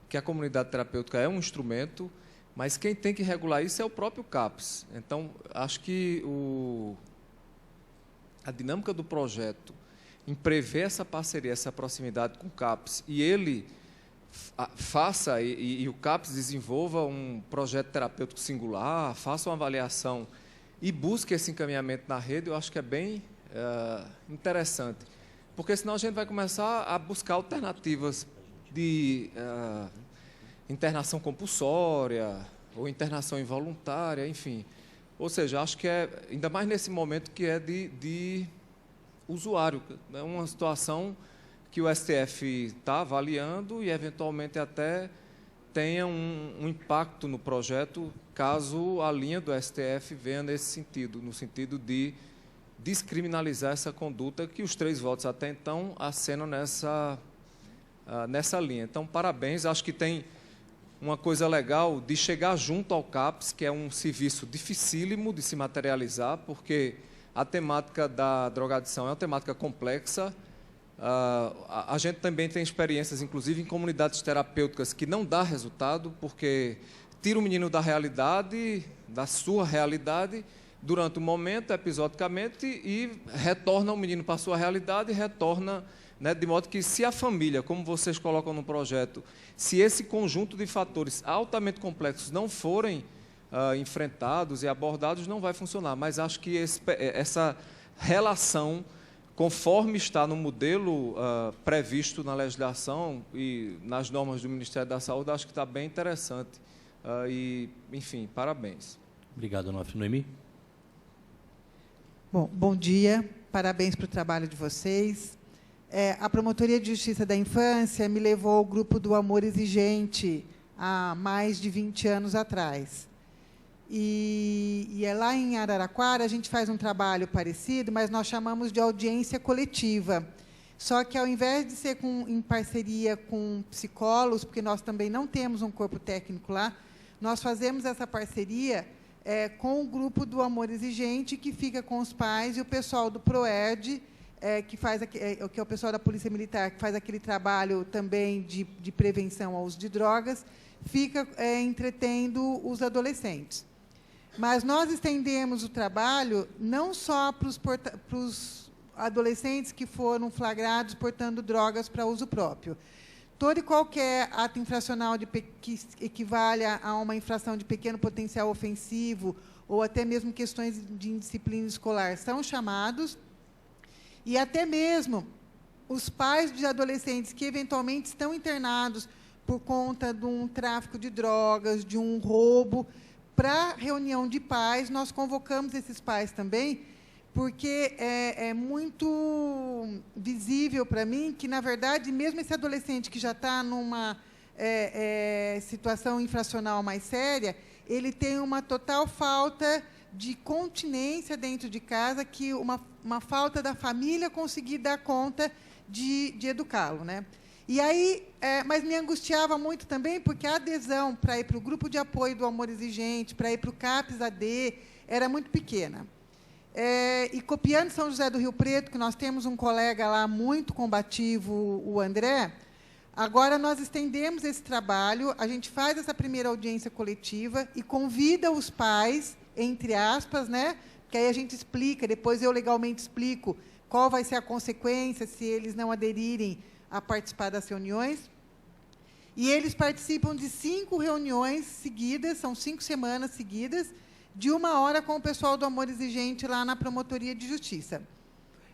Speaker 11: que a comunidade terapêutica é um instrumento, mas quem tem que regular isso é o próprio CAPS. Então, acho que a dinâmica do projeto em prever essa parceria, essa proximidade com o CAPS, e ele faça e o CAPS desenvolva um projeto terapêutico singular, faça uma avaliação e busque esse encaminhamento na rede, eu acho que é bem interessante. Porque senão a gente vai começar a buscar alternativas de internação compulsória ou internação involuntária, enfim. Ou seja, acho que ainda mais nesse momento que é de usuário, é uma situação que o STF está avaliando e, eventualmente, até tenha um impacto no projeto, caso a linha do STF venha nesse sentido, no sentido de descriminalizar essa conduta que os 3 votos até então acenam nessa linha. Então, parabéns, acho que tem uma coisa legal de chegar junto ao CAPS, que é um serviço dificílimo de se materializar, porque a temática da drogadição é uma temática complexa. A gente também tem experiências, inclusive, em comunidades terapêuticas que não dá resultado, porque tira o menino da realidade, da sua realidade, durante um momento, episodicamente, e retorna o menino para a sua realidade e retorna, né, de modo que, se a família, como vocês colocam no projeto, se esse conjunto de fatores altamente complexos não forem enfrentados e abordados, não vai funcionar. Mas acho que essa relação, conforme está no modelo previsto na legislação e nas normas do Ministério da Saúde, acho que está bem interessante. Enfim, parabéns.
Speaker 1: Obrigado, Onofre. Noemi?
Speaker 12: Bom dia, parabéns para o trabalho de vocês. A Promotoria de Justiça da Infância me levou ao grupo do Amor Exigente há mais de 20 anos atrás. E lá em Araraquara a gente faz um trabalho parecido, mas nós chamamos de audiência coletiva. Só que, ao invés de ser em parceria com psicólogos, porque nós também não temos um corpo técnico lá, nós fazemos essa parceria com o grupo do Amor Exigente, que fica com os pais, e o pessoal do PROERD, que é o pessoal da Polícia Militar, que faz aquele trabalho também de prevenção ao uso de drogas, fica entretendo os adolescentes. Mas nós estendemos o trabalho não só para os adolescentes que foram flagrados portando drogas para uso próprio. Todo e qualquer ato infracional que equivale a uma infração de pequeno potencial ofensivo ou até mesmo questões de indisciplina escolar são chamados, e até mesmo os pais de adolescentes que eventualmente estão internados por conta de um tráfico de drogas, de um roubo. Para reunião de pais, nós convocamos esses pais também, porque é muito visível para mim que, na verdade, mesmo esse adolescente que já está numa situação infracional mais séria, ele tem uma total falta de continência dentro de casa, que uma falta da família conseguir dar conta de educá-lo, né? E aí, mas me angustiava muito também, porque a adesão para ir para o grupo de apoio do Amor Exigente, para ir para o CAPS AD, era muito pequena. E copiando São José do Rio Preto, que nós temos um colega lá muito combativo, o André, agora nós estendemos esse trabalho, a gente faz essa primeira audiência coletiva e convida os pais, entre aspas, né? Que aí a gente explica, depois eu legalmente explico qual vai ser a consequência se eles não aderirem a participar das reuniões. E eles participam de 5 reuniões seguidas, são 5 semanas seguidas, de 1 hora com o pessoal do Amor Exigente lá na Promotoria de Justiça.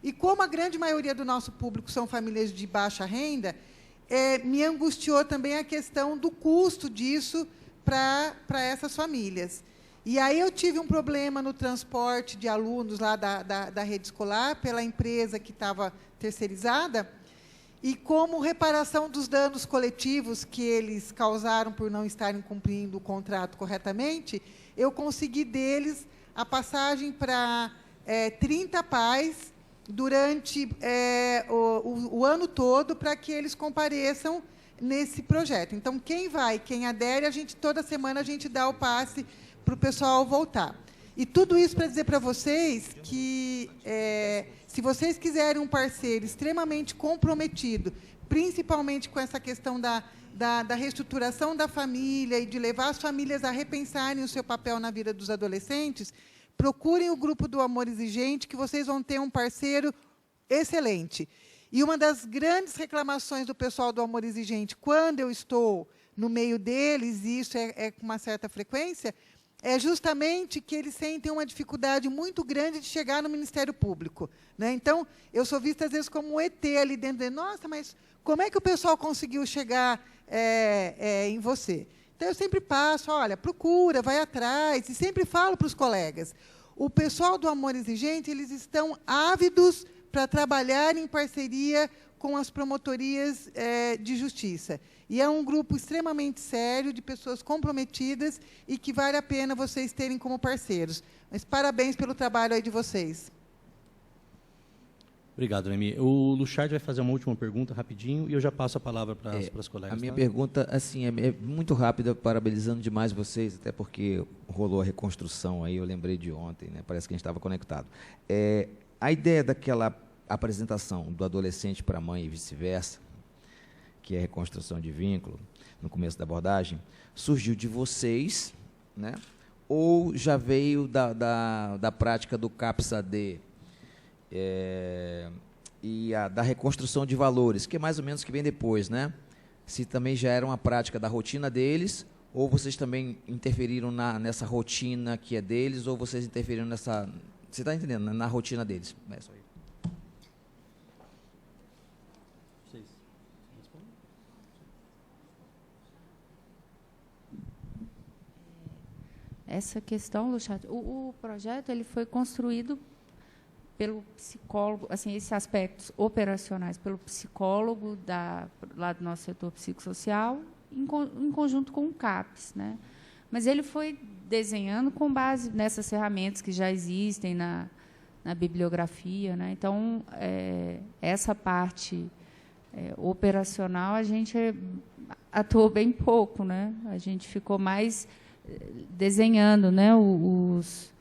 Speaker 12: E como a grande maioria do nosso público são famílias de baixa renda, me angustiou também a questão do custo disso para essas famílias. E aí eu tive um problema no transporte de alunos lá da rede escolar, pela empresa que estava terceirizada, e como reparação dos danos coletivos que eles causaram por não estarem cumprindo o contrato corretamente, eu consegui deles a passagem para 30 pais durante o ano todo, para que eles compareçam nesse projeto. Então, quem vai, quem adere, toda semana a gente dá o passe para o pessoal voltar. E tudo isso para dizer para vocês que, se vocês quiserem um parceiro extremamente comprometido, principalmente com essa questão da reestruturação da família e de levar as famílias a repensarem o seu papel na vida dos adolescentes, procurem o grupo do Amor Exigente, que vocês vão ter um parceiro excelente. E uma das grandes reclamações do pessoal do Amor Exigente, quando eu estou no meio deles, e isso é com uma certa frequência, é justamente que eles sentem uma dificuldade muito grande de chegar no Ministério Público, né? Então, eu sou vista, às vezes, como um ET ali dentro. Nossa, mas como é que o pessoal conseguiu chegar em você? Então, eu sempre passo, olha, procura, vai atrás, e sempre falo para os colegas. O pessoal do Amor Exigente, eles estão ávidos para trabalhar em parceria com as promotorias de justiça. E é um grupo extremamente sério, de pessoas comprometidas, e que vale a pena vocês terem como parceiros. Mas parabéns pelo trabalho aí de vocês.
Speaker 1: Obrigado, Noemi. O Luchard vai fazer uma última pergunta, rapidinho, e eu já passo a palavra para as colegas.
Speaker 13: A minha pergunta assim, é muito rápida, parabenizando demais vocês, até porque rolou a reconstrução aí, eu lembrei de ontem, né? Parece que a gente estava conectado. A ideia daquela apresentação do adolescente para a mãe e vice-versa, que é a reconstrução de vínculo, no começo da abordagem, surgiu de vocês, né? Ou já veio da prática do CAPS AD e da reconstrução de valores, que é mais ou menos que vem depois, né? Se também já era uma prática da rotina deles, ou vocês também interferiram nessa rotina que é deles, ou vocês interferiram nessa... Você está entendendo? Na rotina deles. É só isso.
Speaker 3: Essa questão, Luchard, o projeto ele foi construído pelo psicólogo, assim, esses aspectos operacionais, pelo psicólogo lá do nosso setor psicossocial, em conjunto com o CAPS, né? Mas ele foi desenhando com base nessas ferramentas que já existem na bibliografia, né? Então, essa parte operacional a gente atuou bem pouco, né? A gente ficou mais desenhando, né, os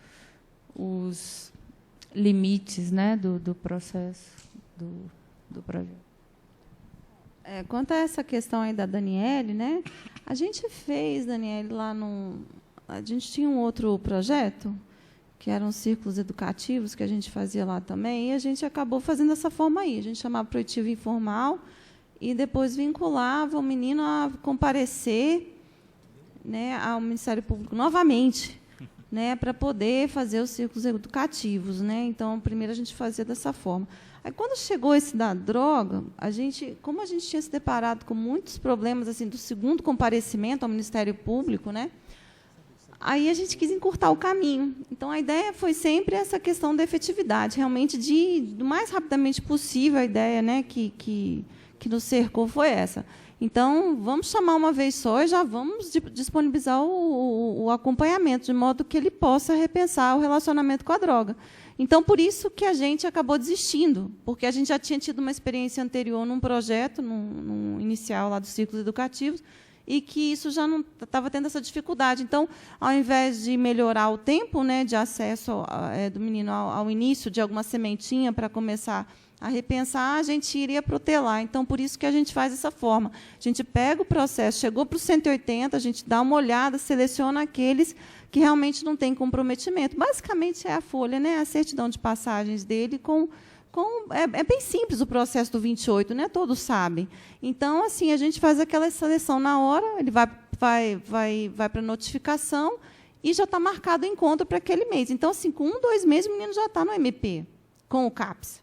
Speaker 3: limites, né, do processo do projeto.
Speaker 2: Quanto a essa questão aí da Daniele, né, a gente fez, Daniele, lá a gente tinha um outro projeto, que eram círculos educativos, que a gente fazia lá também, e a gente acabou fazendo dessa forma aí. A gente chamava proibitivo informal e depois vinculava o menino a comparecer, né, ao Ministério Público novamente, né, para poder fazer os círculos educativos, né? Então, primeiro a gente fazia dessa forma. Aí, quando chegou esse da droga, como a gente tinha se deparado com muitos problemas assim do segundo comparecimento ao Ministério Público, né, Aí a gente quis encurtar o caminho. Então, a ideia foi sempre essa questão da efetividade, realmente, do mais rapidamente possível, a ideia, né, que nos cercou foi essa. Então, vamos chamar uma vez só e já vamos disponibilizar o acompanhamento, de modo que ele possa repensar o relacionamento com a droga. Então, por isso que a gente acabou desistindo, porque a gente já tinha tido uma experiência anterior num projeto, num inicial lá dos círculos educativos, e que isso já não estava tendo essa dificuldade. Então, ao invés de melhorar o tempo, né, de acesso do menino ao início de alguma sementinha para começar a repensar, a gente iria protelar. Então, por isso que a gente faz dessa forma. A gente pega o processo, chegou para o 180, a gente dá uma olhada, seleciona aqueles que realmente não têm comprometimento. Basicamente, é a folha, né, a certidão de passagens dele é bem simples o processo do 28, né? Todos sabem. Então, assim, a gente faz aquela seleção na hora, ele vai para a notificação e já está marcado o encontro para aquele mês. Então, assim, com 2 meses, o menino já está no MP, com o CAPS,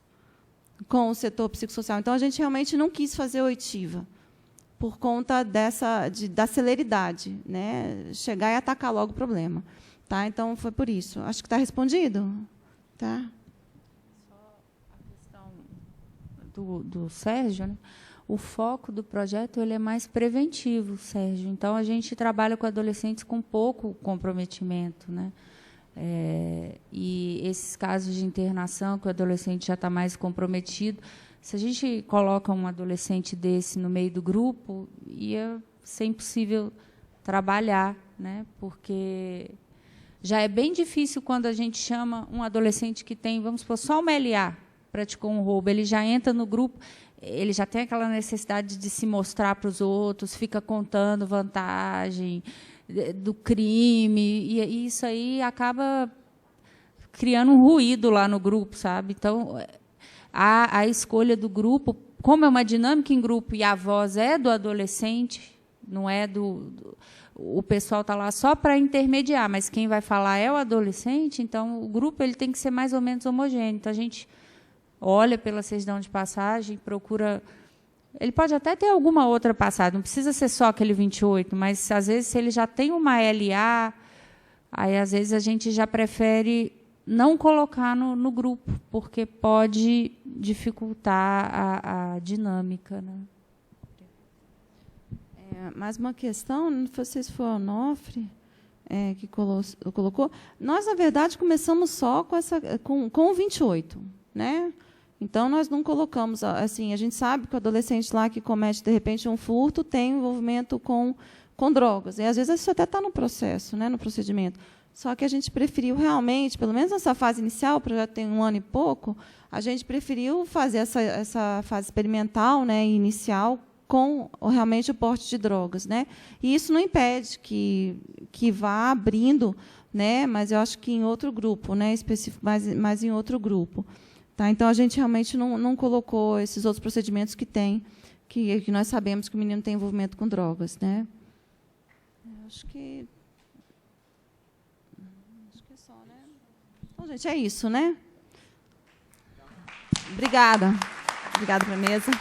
Speaker 2: com o setor psicossocial. Então, a gente realmente não quis fazer oitiva, por conta da celeridade, né? Chegar e atacar logo o problema. Tá? Então, foi por isso. Acho que está respondido. Tá?
Speaker 3: Do Sérgio, né? O foco do projeto ele é mais preventivo, Sérgio. Então, a gente trabalha com adolescentes com pouco comprometimento, né? E esses casos de internação, que o adolescente já está mais comprometido, se a gente coloca um adolescente desse no meio do grupo, ia ser impossível trabalhar, né? Porque já é bem difícil quando a gente chama um adolescente que tem, vamos supor, só uma LA, praticou um roubo, ele já entra no grupo, ele já tem aquela necessidade de se mostrar para os outros, fica contando vantagem do crime, e isso aí acaba criando um ruído lá no grupo, sabe? Então, a escolha do grupo, como é uma dinâmica em grupo e a voz é do adolescente, não é o pessoal está lá só para intermediar, mas quem vai falar é o adolescente, então o grupo ele tem que ser mais ou menos homogêneo. Então, a gente olha pela certidão de passagem, procura... Ele pode até ter alguma outra passagem, não precisa ser só aquele 28, mas, às vezes, se ele já tem uma LA, aí, às vezes, a gente já prefere não colocar no grupo, porque pode dificultar a dinâmica. Né?
Speaker 2: Mais uma questão, não sei se foi o Onofre que colocou. Nós, na verdade, começamos só com o 28, né? Então, nós não colocamos, assim, a gente sabe que o adolescente lá que comete, de repente, um furto tem envolvimento com drogas. E, às vezes, isso até está no processo, né, no procedimento. Só que a gente preferiu realmente, pelo menos nessa fase inicial, o projeto tem 1 ano e pouco, a gente preferiu fazer essa fase experimental, né, inicial, com realmente o porte de drogas. Né? E isso não impede que vá abrindo, né, mas eu acho que em outro grupo, né, específico, mas em outro grupo. Tá? Então, a gente realmente não colocou esses outros procedimentos que nós sabemos que o menino tem envolvimento com drogas. Né? Acho que é só, né? Então, gente, é isso, né? Obrigada. Obrigada para a mesa.